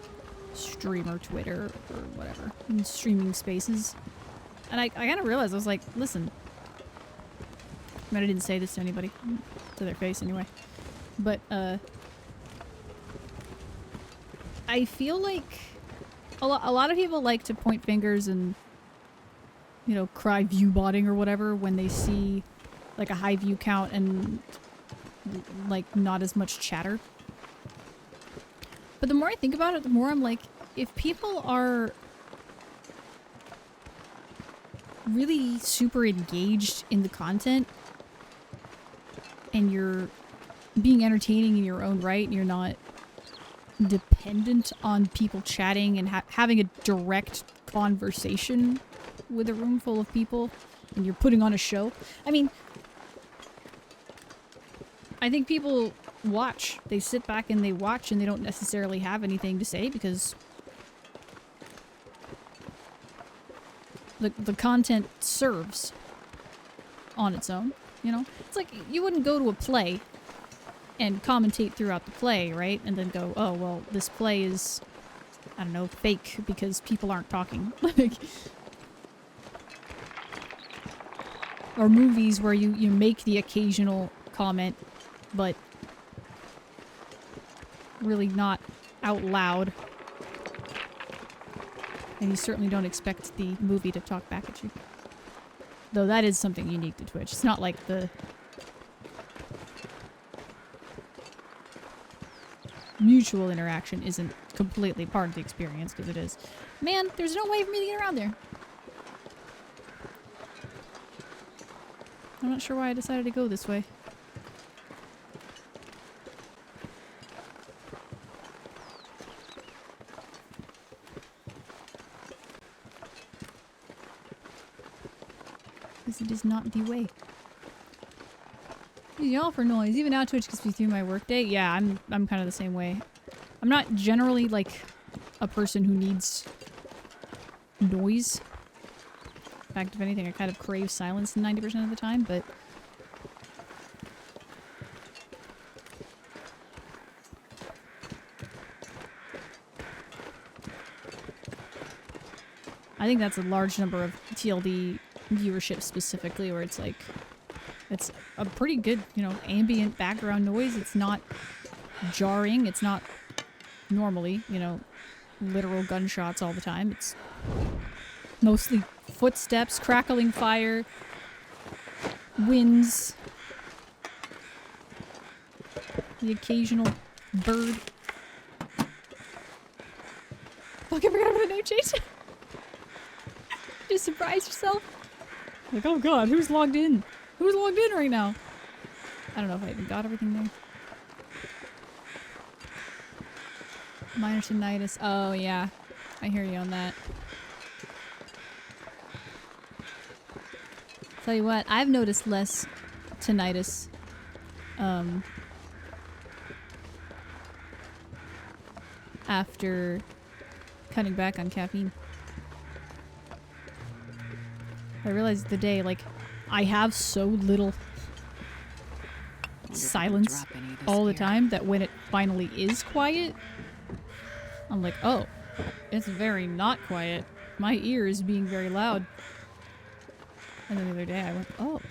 streamer Twitter or whatever, in streaming spaces. And I kind of realized, I was like, listen, I mean, I didn't say this to anybody, to their face anyway, but I feel like a lot of people like to point fingers and, you know, cry view botting or whatever when they see like a high view count and like not as much chatter. But the more I think about it, the more I'm like, if people are really super engaged in the content and you're being entertaining in your own right and you're not dependent on people chatting and having a direct conversation with a room full of people and you're putting on a show. I mean, I think people watch. They sit back and they watch and they don't necessarily have anything to say because the content serves on its own, you know? It's like you wouldn't go to a play and commentate throughout the play, right? And then go, oh, well, this play is, I don't know, fake because people aren't talking. Like, or movies where you make the occasional comment, but really not out loud. And you certainly don't expect the movie to talk back at you. Though that is something unique to Twitch. It's not like the mutual interaction isn't completely part of the experience, because it is. Man, there's no way for me to get around there. I'm not sure why I decided to go this way. Because it is not the way. Y'all for noise. Even now Twitch gets me through my workday. Yeah, I'm kind of the same way. I'm not generally like a person who needs noise. In fact, if anything, I kind of crave silence 90% of the time, but I think that's a large number of TLD viewership specifically, where it's like, it's a pretty good, you know, ambient background noise. It's not jarring. It's not normally, you know, literal gunshots all the time. It's mostly footsteps, crackling fire, winds, the occasional bird. Fuck, I forgot about the name change. Just surprise yourself. Like, oh god, who's logged in? Who's logged in right now? I don't know if I even got everything there. Minor tinnitus. Oh, yeah. I hear you on that. Tell you what, I've noticed less tinnitus. After cutting back on caffeine. I realized the day, like, I have so little silence all the time that when it finally is quiet, I'm like, oh, it's very not quiet. My ear is being very loud. And then the other day I went, oh,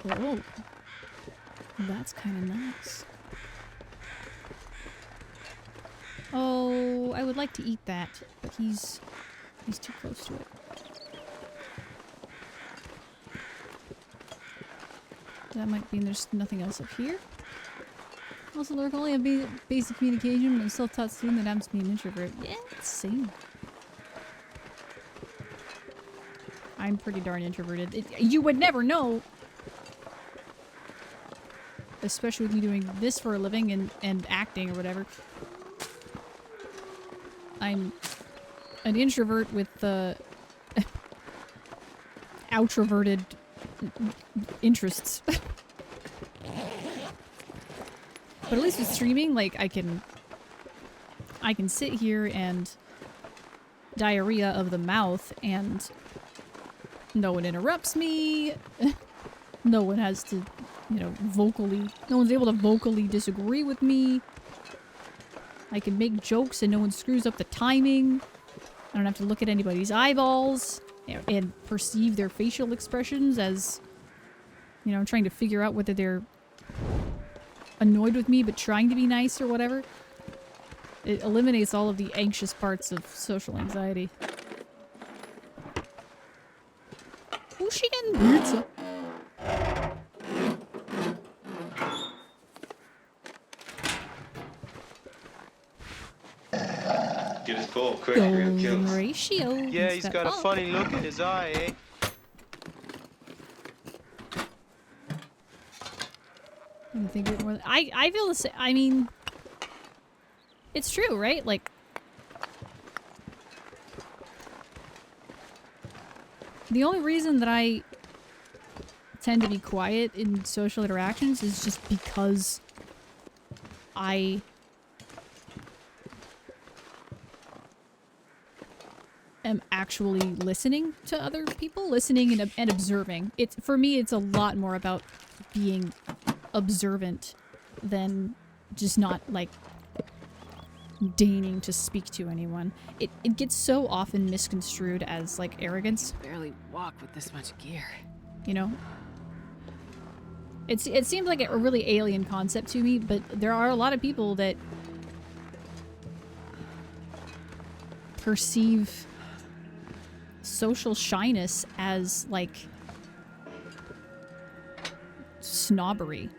whoa, that's kind of nice. Oh, I would like to eat that, but he's too close to it. That might mean there's nothing else up here. Also, Lurk, only have basic communication, but I'm still taught soon that happens to be an introvert. Yeah, same. I'm pretty darn introverted. You would never know. Especially with me doing this for a living and acting or whatever. I'm an introvert with outroverted interests. But at least with streaming, like, I can sit here and diarrhea of the mouth and no one interrupts me. No one has to, you know, no one's able to vocally disagree with me. I can make jokes and no one screws up the timing. I don't have to look at anybody's eyeballs and perceive their facial expressions as, you know, I'm trying to figure out whether they're annoyed with me but trying to be nice or whatever. It eliminates all of the anxious parts of social anxiety. Oh, she getting pizza. Get his ball quick. We're gonna kill Golden us. ratio. Yeah, he's got a funny look in his eye, eh? I think it more. I feel the same. I mean, it's true, right? Like, the only reason that I tend to be quiet in social interactions is just because I am actually listening to other people, listening and observing. For me, it's a lot more about being observant than just not, like, deigning to speak to anyone. It gets so often misconstrued as, like, arrogance. Barely walk with this much gear. You know? It seems like a really alien concept to me, but there are a lot of people that perceive social shyness as, like, snobbery.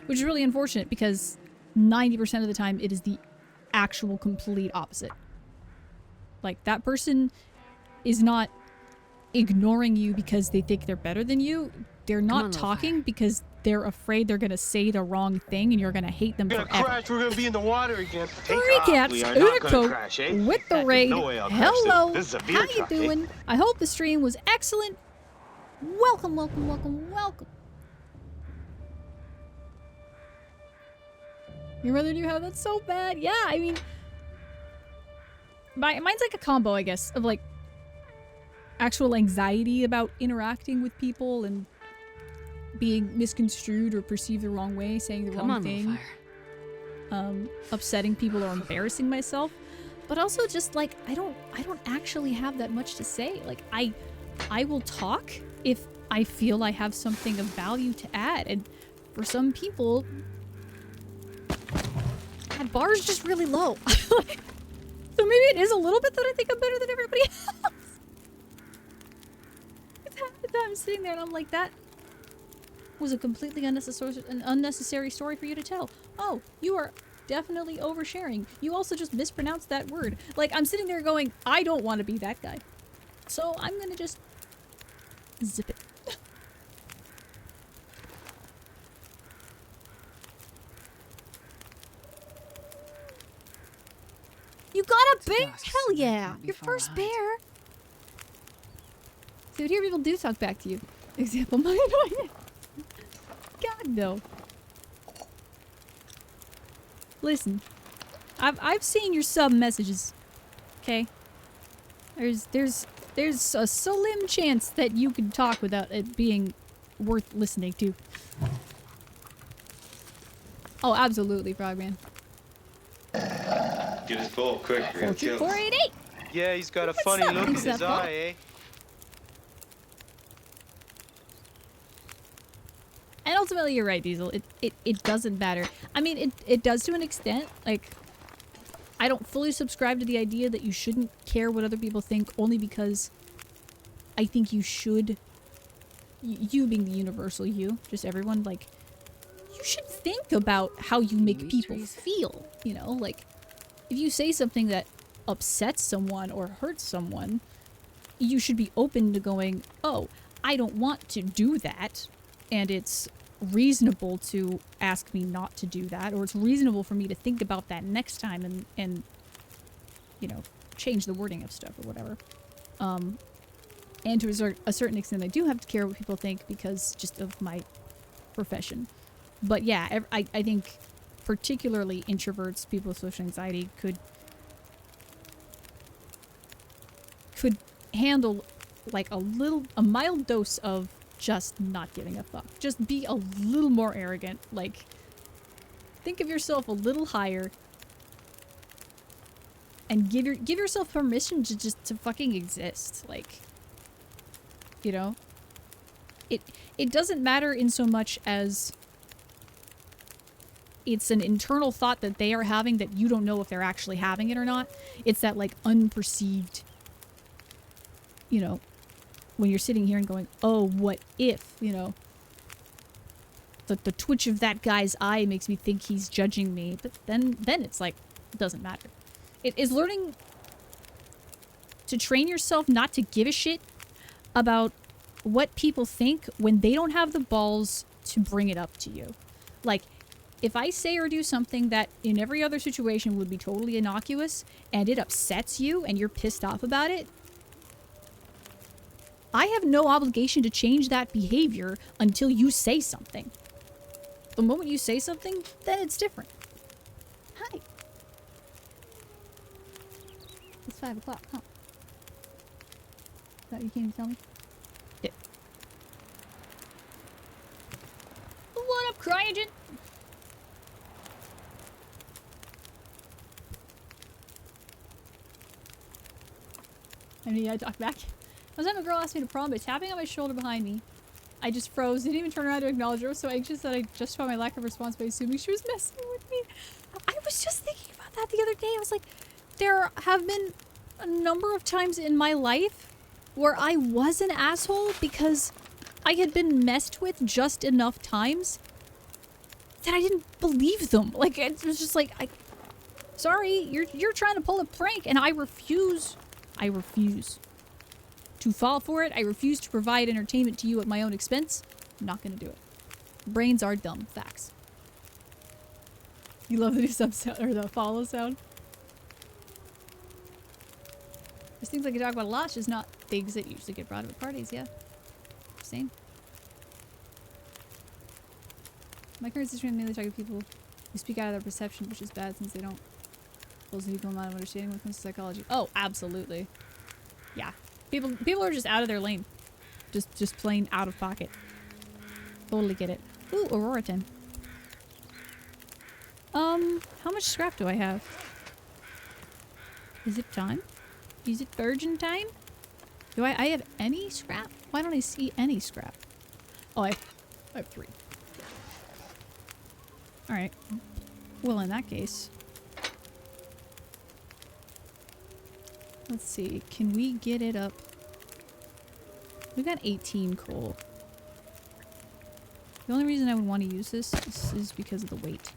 Which is really unfortunate because 90% of the time it is the actual complete opposite. Like, that person is not ignoring you because they think they're better than you. They're not talking because they're afraid they're gonna say the wrong thing and you're gonna hate them We're forever. gonna crash, we're gonna be in the water again. Three cats We are in not a gonna coat crash, eh? with the raid. No way I'll crash Hello, this. This is a beer how you truck, eh? doing? I hope the stream was excellent. Welcome, welcome, welcome, welcome. Your mother knew how that's so bad. Yeah, I mean, mine's like a combo, I guess, of, like, actual anxiety about interacting with people and being misconstrued or perceived the wrong way, saying the wrong thing, upsetting people or embarrassing myself, but also just, like, I don't I don't actually have that much to say. Like, I will talk if I feel I have something of value to add. And for some people, that bar is just really low. So maybe it is a little bit that I think I'm better than everybody else. I'm sitting there and I'm like, that was a completely unnecessary story for you to tell. Oh, you are definitely oversharing. You also just mispronounced that word. Like, I'm sitting there going, I don't want to be that guy. So I'm gonna just zip it. You got a bear? Hell yeah! Your first bear! Dude, here people do talk back to you. Example, my annoying. God, no. Listen, I've seen your sub messages. Okay? There's a slim chance that you can talk without it being worth listening to. Oh, absolutely, Frogman. Get his full quick. You're gonna Fortune kill us. 488! Yeah, he's got a What's funny up? look in Thanks, his that ball. eye, eh? And ultimately, you're right, Diesel. It doesn't matter. I mean, it does to an extent. Like, I don't fully subscribe to the idea that you shouldn't care what other people think, only because I think you should. You being the universal you, just everyone, like, you should think about how you make people feel, you know? Like, if you say something that upsets someone or hurts someone, you should be open to going, oh, I don't want to do that, and it's reasonable to ask me not to do that, or it's reasonable for me to think about that next time and you know, change the wording of stuff or whatever. And to a certain extent, I do have to care what people think because just of my profession. But yeah, I think particularly introverts, people with social anxiety could handle like a mild dose of just not giving a fuck. Just be a little more arrogant. Like, think of yourself a little higher and give yourself permission to just to fucking exist. Like, you know, it doesn't matter in so much as it's an internal thought that they are having that you don't know if they're actually having it or not. It's that like unperceived, you know, when you're sitting here and going, oh, what if, you know, the twitch of that guy's eye makes me think he's judging me. But then it's like, it doesn't matter. It is learning to train yourself not to give a shit about what people think when they don't have the balls to bring it up to you. Like, if I say or do something that in every other situation would be totally innocuous and it upsets you and you're pissed off about it, I have no obligation to change that behavior until you say something. The moment you say something, then it's different. Hi. It's 5 o'clock, huh? Is that what you came to tell me? Yeah. What up, Cryogen? I mean, I talk back. One time a girl asked me to prom by tapping on my shoulder behind me. I just froze, didn't even turn around to acknowledge her. I was so anxious that I justified my lack of response by assuming she was messing with me. I was just thinking about that the other day. I was like, there have been a number of times in my life where I was an asshole because I had been messed with just enough times that I didn't believe them. Like, it was just like, sorry, you're trying to pull a prank, and I refuse to fall for it. I refuse to provide entertainment to you at my own expense. I'm not gonna do it. Brains are dumb. Facts. You love the new sub sound, or the follow sound? There's things I can talk about a lot, just not things that usually get brought up at parties, yeah. Same. My current situation mainly talking to people who speak out of their perception, which is bad since they don't close an equal amount of understanding when it comes to psychology. Oh, absolutely. Yeah. People are just out of their lane. Just plain out of pocket. Totally get it. Ooh, Aurora time. How much scrap do I have? Is it time? Is it virgin time? Do I have any scrap? Why don't I see any scrap? Oh, I have 3. Alright. Well, in that case... Let's see. Can we get it up? We got 18 coal. The only reason I would want to use this is because of the weight.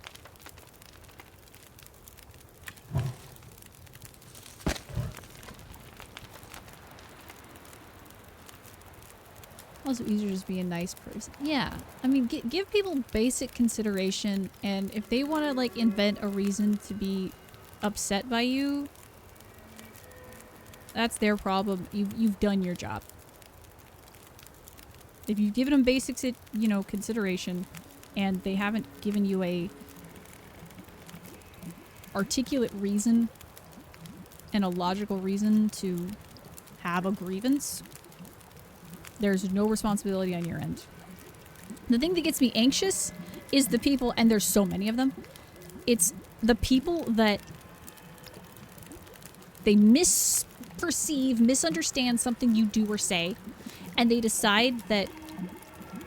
Also easier to just be a nice person. Yeah. I mean, give people basic consideration, and if they want to, like, invent a reason to be upset by you, that's their problem. You've done your job. If you've given them basics, you know, consideration, and they haven't given you a articulate reason and a logical reason to have a grievance, there's no responsibility on your end. The thing that gets me anxious is the people, and there's so many of them, it's the people that they misperceive, misunderstand something you do or say, and they decide that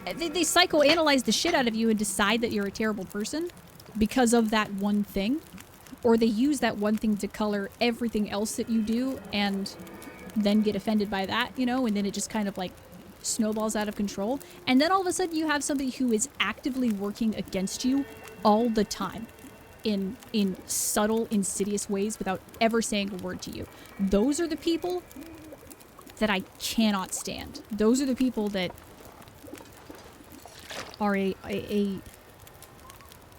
they psychoanalyze the shit out of you and decide that you're a terrible person because of that one thing. Or they use that one thing to color everything else that you do and then get offended by that, you know, and then it just kind of like snowballs out of control. And then all of a sudden you have somebody who is actively working against you all the time in subtle, insidious ways without ever saying a word to you. Those are the people that I cannot stand. Those are the people that are a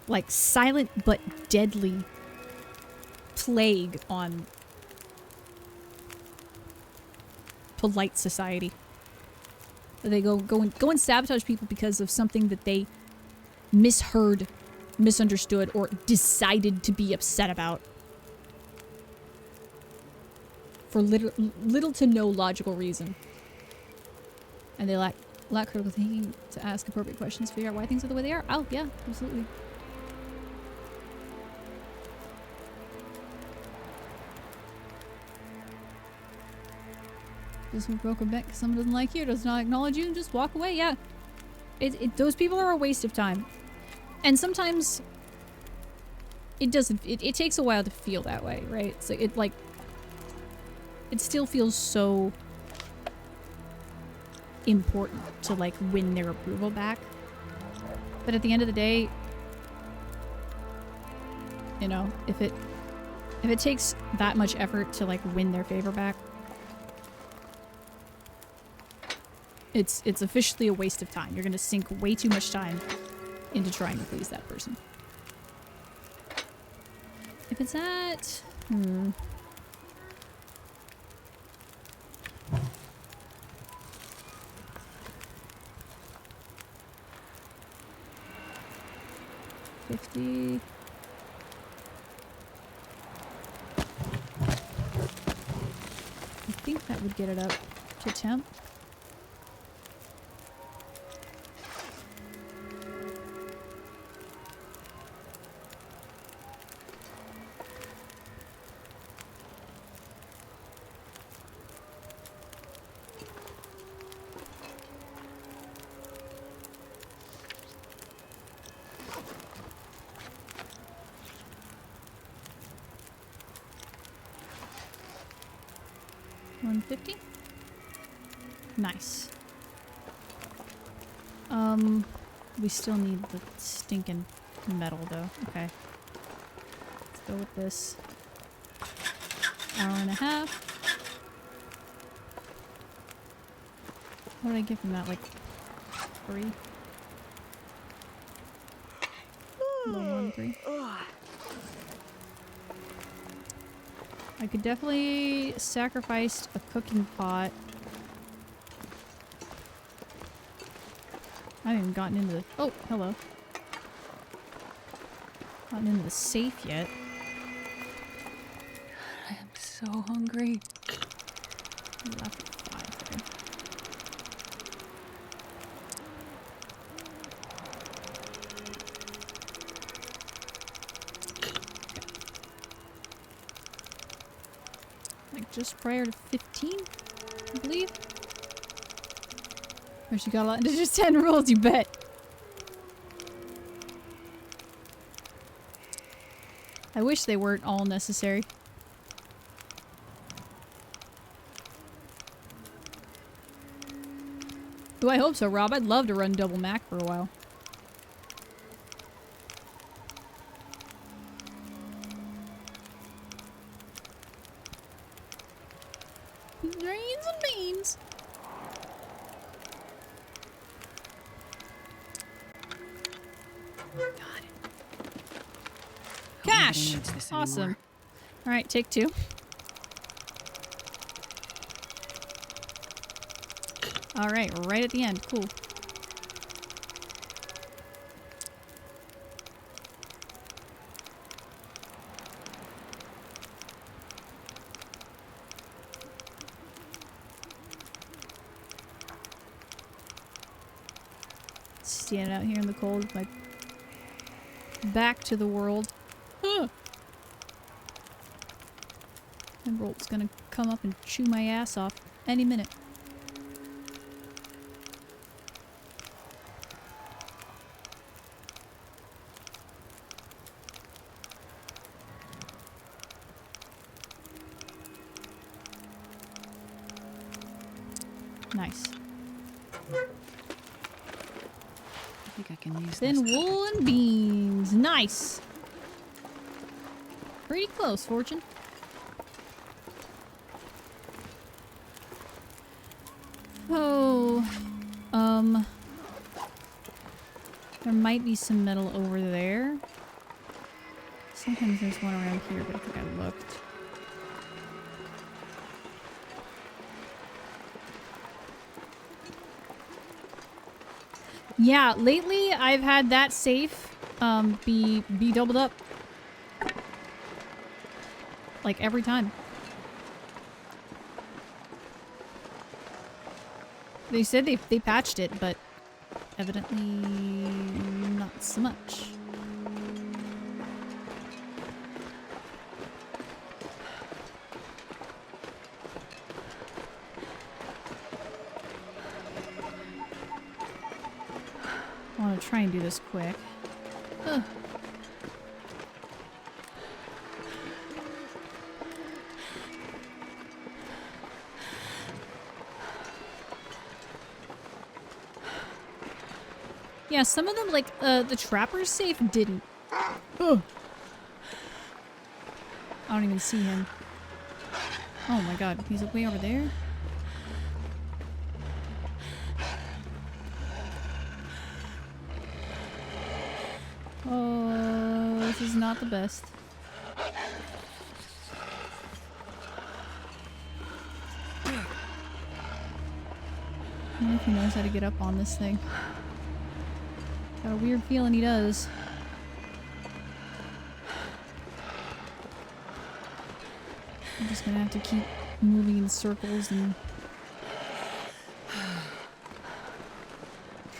like silent but deadly plague on polite society. They go and sabotage people because of something that they misheard, misunderstood, or decided to be upset about. For little to no logical reason. And they lack critical thinking to ask appropriate questions, figure out why things are the way they are. Oh, yeah, absolutely. Just broke a bet because someone doesn't like you, does not acknowledge you, and just walk away. Yeah. Those people are a waste of time. And sometimes it doesn't, it takes a while to feel that way, right? So it still feels so important to like win their approval back. But at the end of the day, you know, if it takes that much effort to like win their favor back, it's officially a waste of time. You're gonna sink way too much time into trying to please that person. If it's at... $50. I think that would get it up to temp. $150? Nice. We still need the stinking metal though. Okay. Let's go with this. Hour and a half. What did I get from that? Like 3? No, 1, 3. I could definitely sacrifice a cooking pot. I haven't even gotten into the... Oh, hello. Gotten into the safe yet. I am so hungry. Left 5 there. Like just prior to 15, I believe. Or she got a lot. There's just 10 rules, you bet. I wish they weren't all necessary. Ooh, I hope so, Rob. I'd love to run double Mac for a while. Brains and beans. Got it. Cash! Nobody needs this Awesome. anymore. Alright, take 2. Alright, right at the end. Cool. Standing out here in the cold with my back to the world. Huh. And Rolt's gonna come up and chew my ass off any minute. Nice. I think I can use Thin this. wool and beans. Nice. Pretty close, Fortune. Oh, there might be some metal over there. Sometimes there's one around here, but I think I looked. Yeah, lately I've had that safe be doubled up. Like every time. They said they patched it, but evidently not so much. I want to try and do this quick. Ugh. Yeah, some of them, like, the trapper's safe didn't. Ugh. I don't even see him. Oh my god, he's way over there? Oh, this is not the best. I wonder if he knows how to get up on this thing. Got a weird feeling he does. I'm just gonna have to keep moving in circles and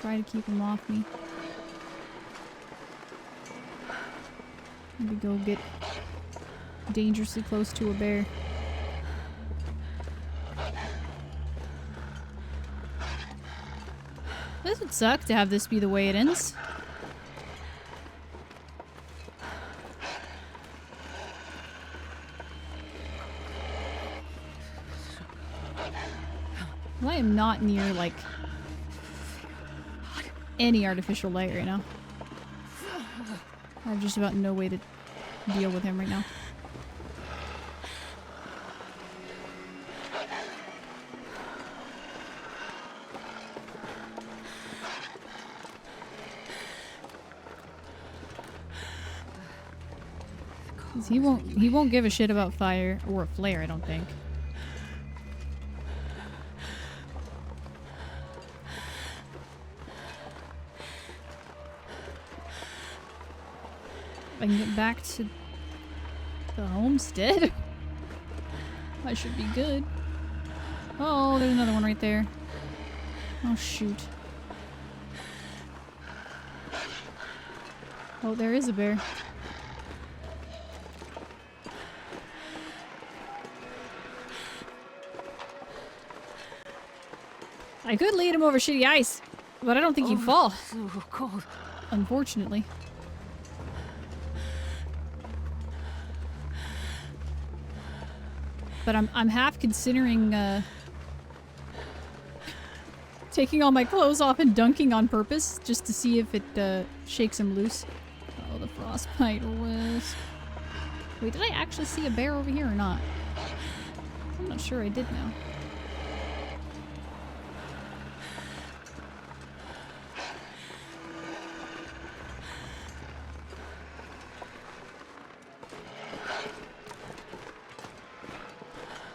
try to keep him off me. Maybe go get dangerously close to a bear. This would suck to have this be the way it ends. Well, I am not near, like, any artificial light right now. I have just about no way to deal with him right now. He won't give a shit about fire or a flare, I don't think. If I can get back to the homestead, I should be good. Oh, there's another one right there. Oh, shoot. Oh, there is a bear. I could lead him over shitty ice, but I don't think he'd fall, So cold. unfortunately. But I'm half considering taking all my clothes off and dunking on purpose just to see if it shakes him loose. Oh, the frostbite was. Wait, did I actually see a bear over here or not? I'm not sure I did now.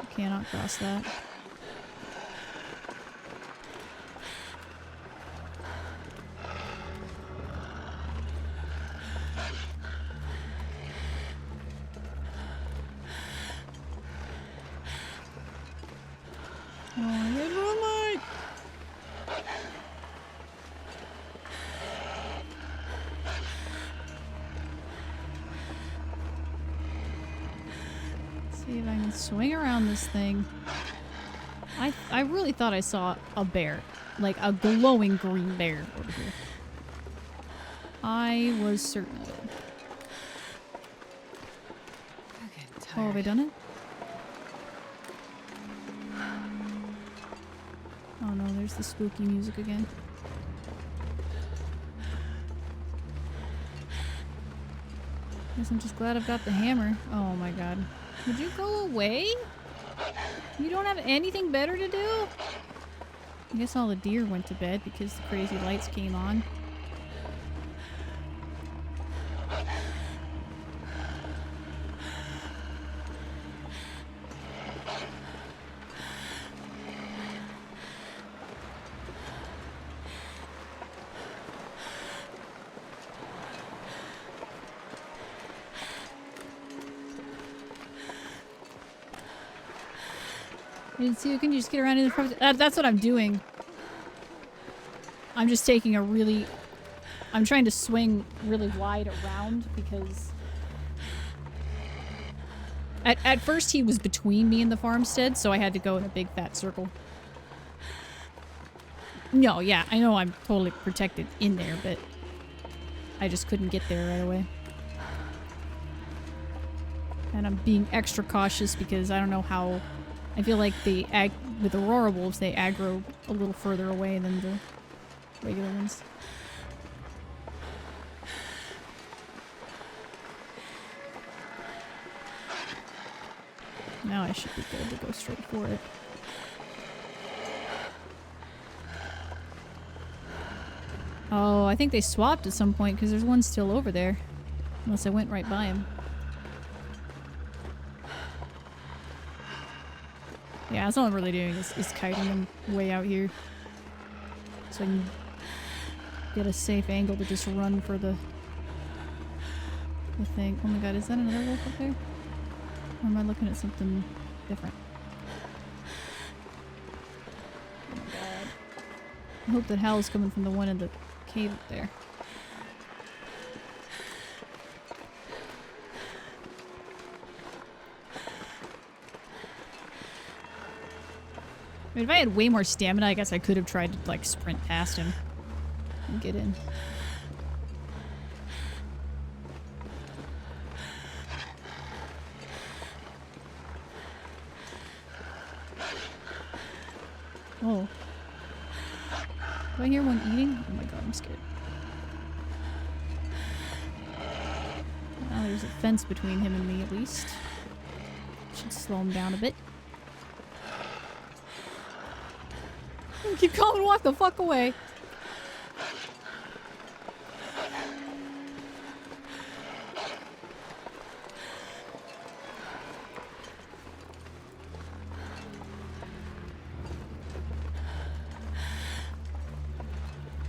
I cannot cross that. Oh, there's moonlight! See if I can swing around this thing. I really thought I saw a bear. Like a glowing green bear over here. I was certain of it. I'm getting Oh, tired. have I done it? Oh no, there's the spooky music again. Guess I'm just glad I've got the hammer. Oh my god. Would you go away? You don't have anything better to do? I guess all the deer went to bed because the crazy lights came on. I didn't see you. Can you just get around in the front? That's what I'm doing. I'm just taking a really... I'm trying to swing really wide around because... At first he was between me and the farmstead, so I had to go in a big fat circle. No, yeah, I know I'm totally protected in there, but I just couldn't get there right away. And I'm being extra cautious because I don't know how... I feel like with Aurora wolves, they aggro a little further away than the regular ones. Now I should be good to go straight for it. Oh, I think they swapped at some point because there's one still over there. Unless I went right by him. Yeah, that's all I'm really doing is kiting them way out here. So I can get a safe angle to just run for the thing. Oh my god, is that another wolf up there? Or am I looking at something different? Oh my god. I hope that howl's coming from the one in the cave up there. I mean, if I had way more stamina, I guess I could have tried to, like, sprint past him and get in. Oh. Do I hear one eating? Oh my god, I'm scared. Now there's a fence between him and me, at least. Should slow him down a bit. Keep calling, walk the fuck away.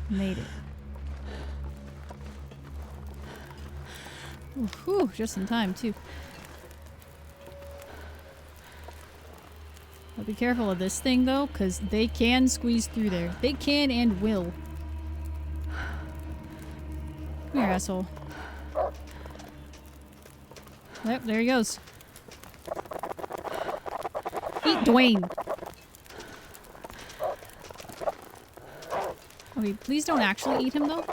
Made it. Ooh, whew, just in time, too. I'll be careful of this thing, though, because they can squeeze through there. They can and will. Come here, asshole. Yep, there he goes. Eat Dwayne. Okay, please don't actually eat him though.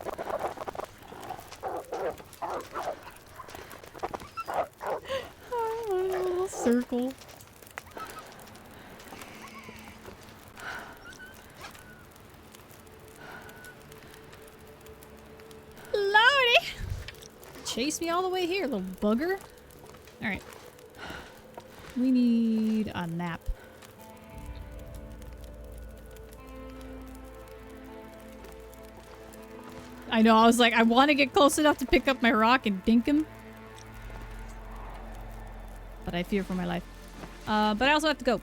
A little circle. Lordy! Chase me all the way here, little bugger. Alright. We need a nap. I know, I was like, I want to get close enough to pick up my rock and dink him. But I fear for my life. But I also have to go.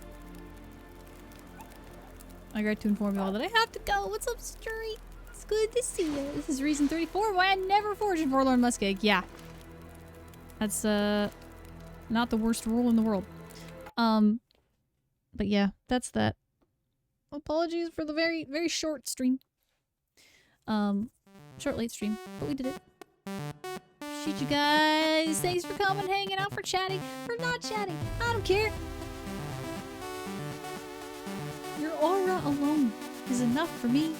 I got to inform you all that I have to go. What's up, Street? It's good to see you. This is reason 34 why I never forged a Forlorn Muskeg. Yeah. That's, not the worst rule in the world. But yeah, that's that. Apologies for the very, very short stream. Short late stream, but we did it. Shit, you guys. Thanks for coming, hanging out, for chatting, for not chatting. I don't care. Your aura alone is enough for me.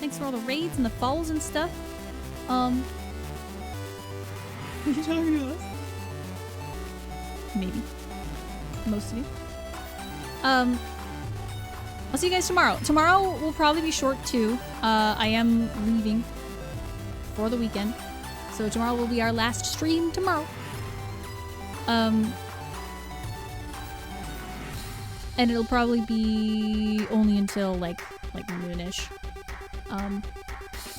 Thanks for all the raids and the follows and stuff. Are you talking to us? Maybe. Most of you. I'll see you guys tomorrow. Tomorrow will probably be short too. I am leaving for the weekend. So tomorrow will be our last stream tomorrow. And it'll probably be only until like noonish.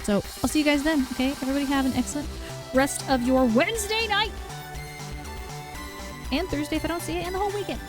So I'll see you guys then, okay? Everybody have an excellent rest of your Wednesday night. And Thursday if I don't see it, and the whole weekend.